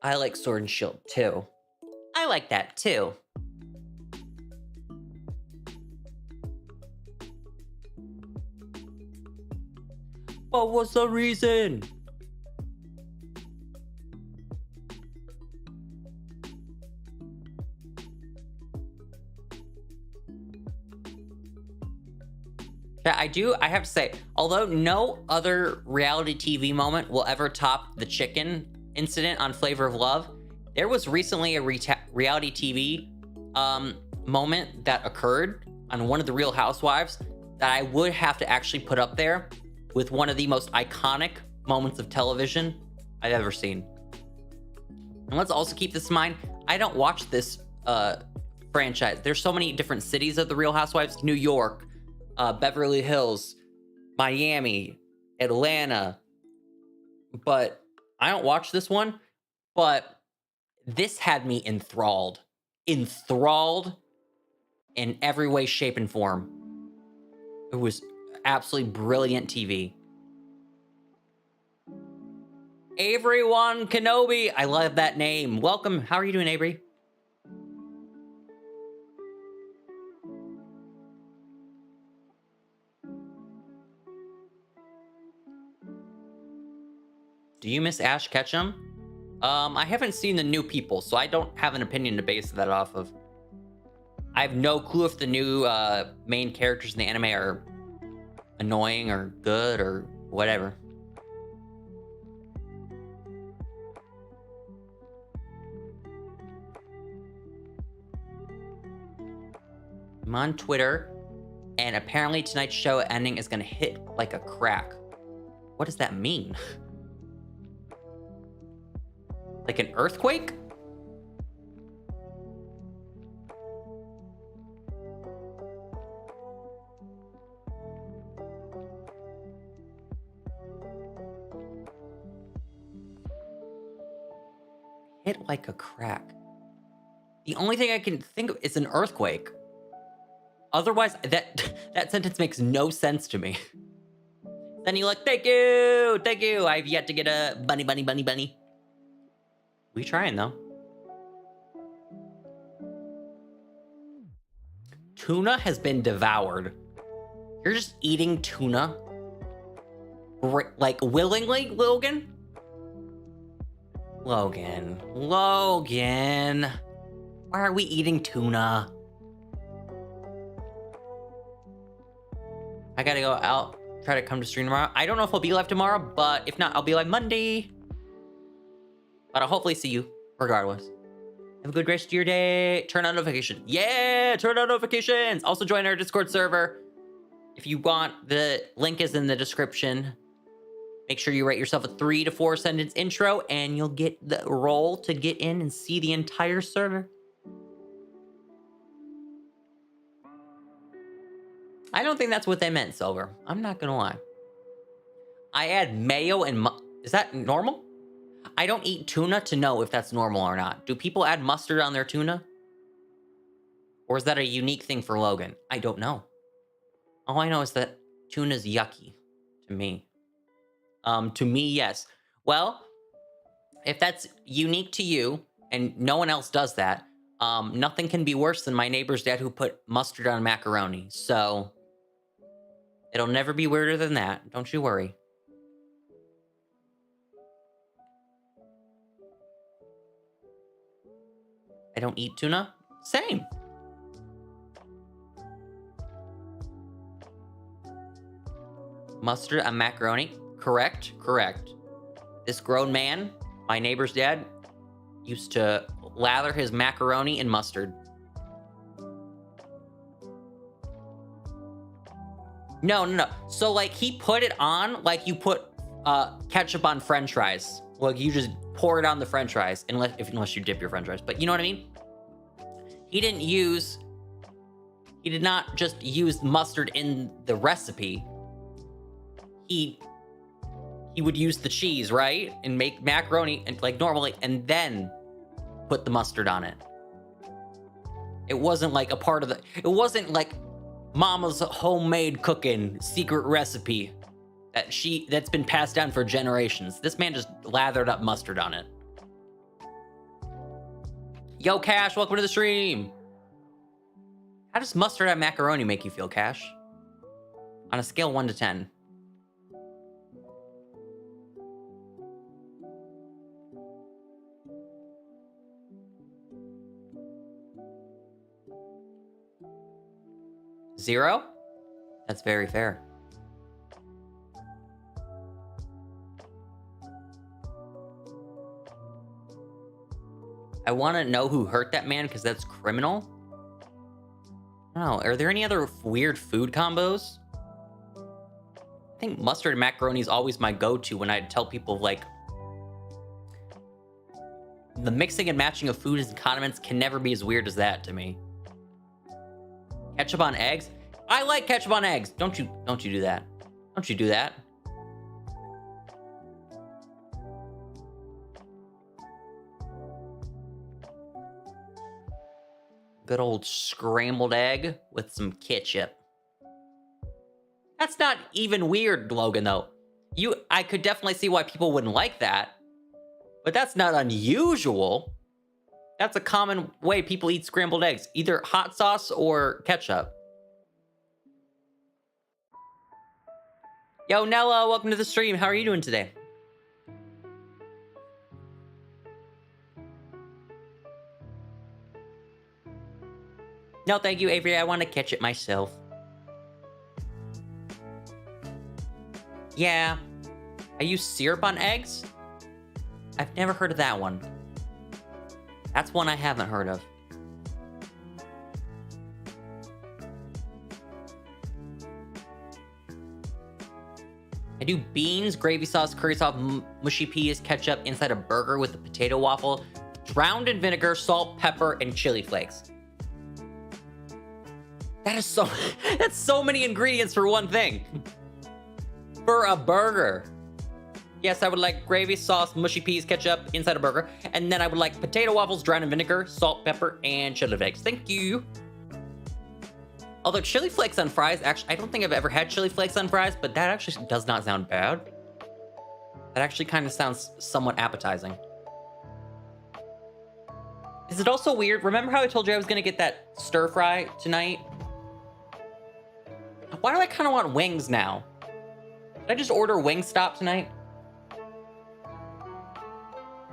I like Sword and Shield too. I like that too. What was the reason? I have to say, although no other reality TV moment will ever top the chicken incident on Flavor of Love, there was recently a reality TV moment that occurred on one of the Real Housewives that I would have to actually put up there with one of the most iconic moments of television I've ever seen. And let's also keep this in mind, I don't watch this franchise. There's so many different cities of the Real Housewives. New York, Beverly Hills, Miami, Atlanta. But I don't watch this one. But this had me enthralled. Enthralled in every way, shape, and form. It was absolutely brilliant TV. Avery Wan Kenobi. I love that name. Welcome. How are you doing, Avery? Do you miss Ash Ketchum? I haven't seen the new people, so I don't have an opinion to base that off of. I have no clue if the new main characters in the anime are annoying or good or whatever. I'm on Twitter, and apparently tonight's show ending is gonna hit like a crack. What does that mean? Like an earthquake? Hit like a crack. The only thing I can think of is an earthquake. Otherwise, that sentence makes no sense to me. Then you like, thank you. I've yet to get a bunny. We trying though. Tuna has been devoured. You're just eating tuna, like willingly, Logan. Logan, why are we eating tuna? I gotta go out, try to come to stream tomorrow. I don't know if I'll be live tomorrow, but if not, I'll be live Monday. But I'll hopefully see you regardless. Have a good rest of your day. Turn on notifications. Yeah, turn on notifications. Also join our Discord server. If you want, the link is in the description. Make sure you write yourself a 3 to 4 sentence intro and you'll get the role to get in and see the entire server. I don't think that's what they meant, Silver. I'm not gonna lie. I add mayo and is that normal? I don't eat tuna to know if that's normal or not. Do people add mustard on their tuna? Or is that a unique thing for Logan? I don't know. All I know is that tuna's yucky to me. To me, yes. Well, if that's unique to you and no one else does that, nothing can be worse than my neighbor's dad who put mustard on macaroni. So it'll never be weirder than that. Don't you worry. I don't eat tuna. Same. Mustard on macaroni. Correct. This grown man, my neighbor's dad, used to lather his macaroni in mustard. No. So, like, he put it on like you put ketchup on french fries. Like, you just pour it on the french fries, unless you dip your french fries. But you know what I mean? He did not just use mustard in the recipe. He would use the cheese, right? And make macaroni and like normally, and then put the mustard on it. It wasn't like a part of it wasn't like mama's homemade cooking secret recipe that's been passed down for generations. This man just lathered up mustard on it. Yo, Cash, welcome to the stream. How does mustard on macaroni make you feel, Cash? On a scale of 1 to 10. Zero? That's very fair. I want to know who hurt that man because that's criminal. I don't know. Are there any other weird food combos? I think mustard and macaroni is always my go-to when I tell people, like, the mixing and matching of foods and condiments can never be as weird as that to me. Ketchup on eggs? I like ketchup on eggs. Don't you do that. Don't you do that. Good old scrambled egg with some ketchup. That's not even weird, Logan, though. I could definitely see why people wouldn't like that, but that's not unusual. That's a common way people eat scrambled eggs, either hot sauce or ketchup. Yo, Nella, welcome to the stream. How are you doing today? No, thank you, Avery. I want to catch it myself. Yeah. I use syrup on eggs? I've never heard of that one. That's one I haven't heard of. I do beans, gravy sauce, curry sauce, mushy peas, ketchup inside a burger with a potato waffle, drowned in vinegar, salt, pepper, and chili flakes. That is so... That's so many ingredients for one thing. For a burger. Yes, I would like gravy sauce, mushy peas, ketchup inside a burger. And then I would like potato waffles, drowned in vinegar, salt, pepper, and chili flakes. Thank you. Although chili flakes on fries, actually, I don't think I've ever had chili flakes on fries, but that actually does not sound bad. That actually kind of sounds somewhat appetizing. Is it also weird? Remember how I told you I was going to get that stir fry tonight? Why do I kind of want wings now? Did I just order Wingstop tonight?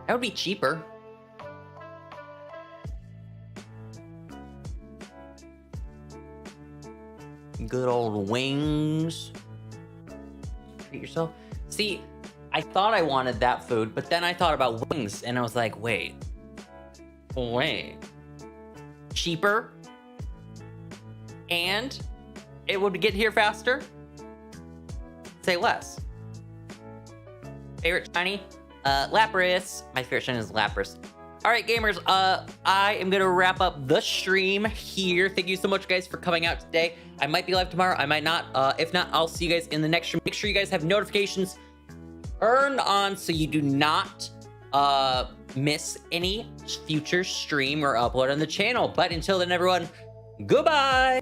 That would be cheaper. Good old wings. Treat yourself. See, I thought I wanted that food, but then I thought about wings, and I was like, wait. Cheaper? And it would get here faster? Say less. Favorite shiny? Lapras. My favorite shiny is Lapras. All right, gamers, I am gonna wrap up the stream here. Thank you so much, guys, for coming out today. I might be live tomorrow, I might not. If not, I'll see you guys in the next stream. Make sure you guys have notifications turned on so you do not miss any future stream or upload on the channel. But until then, everyone, goodbye.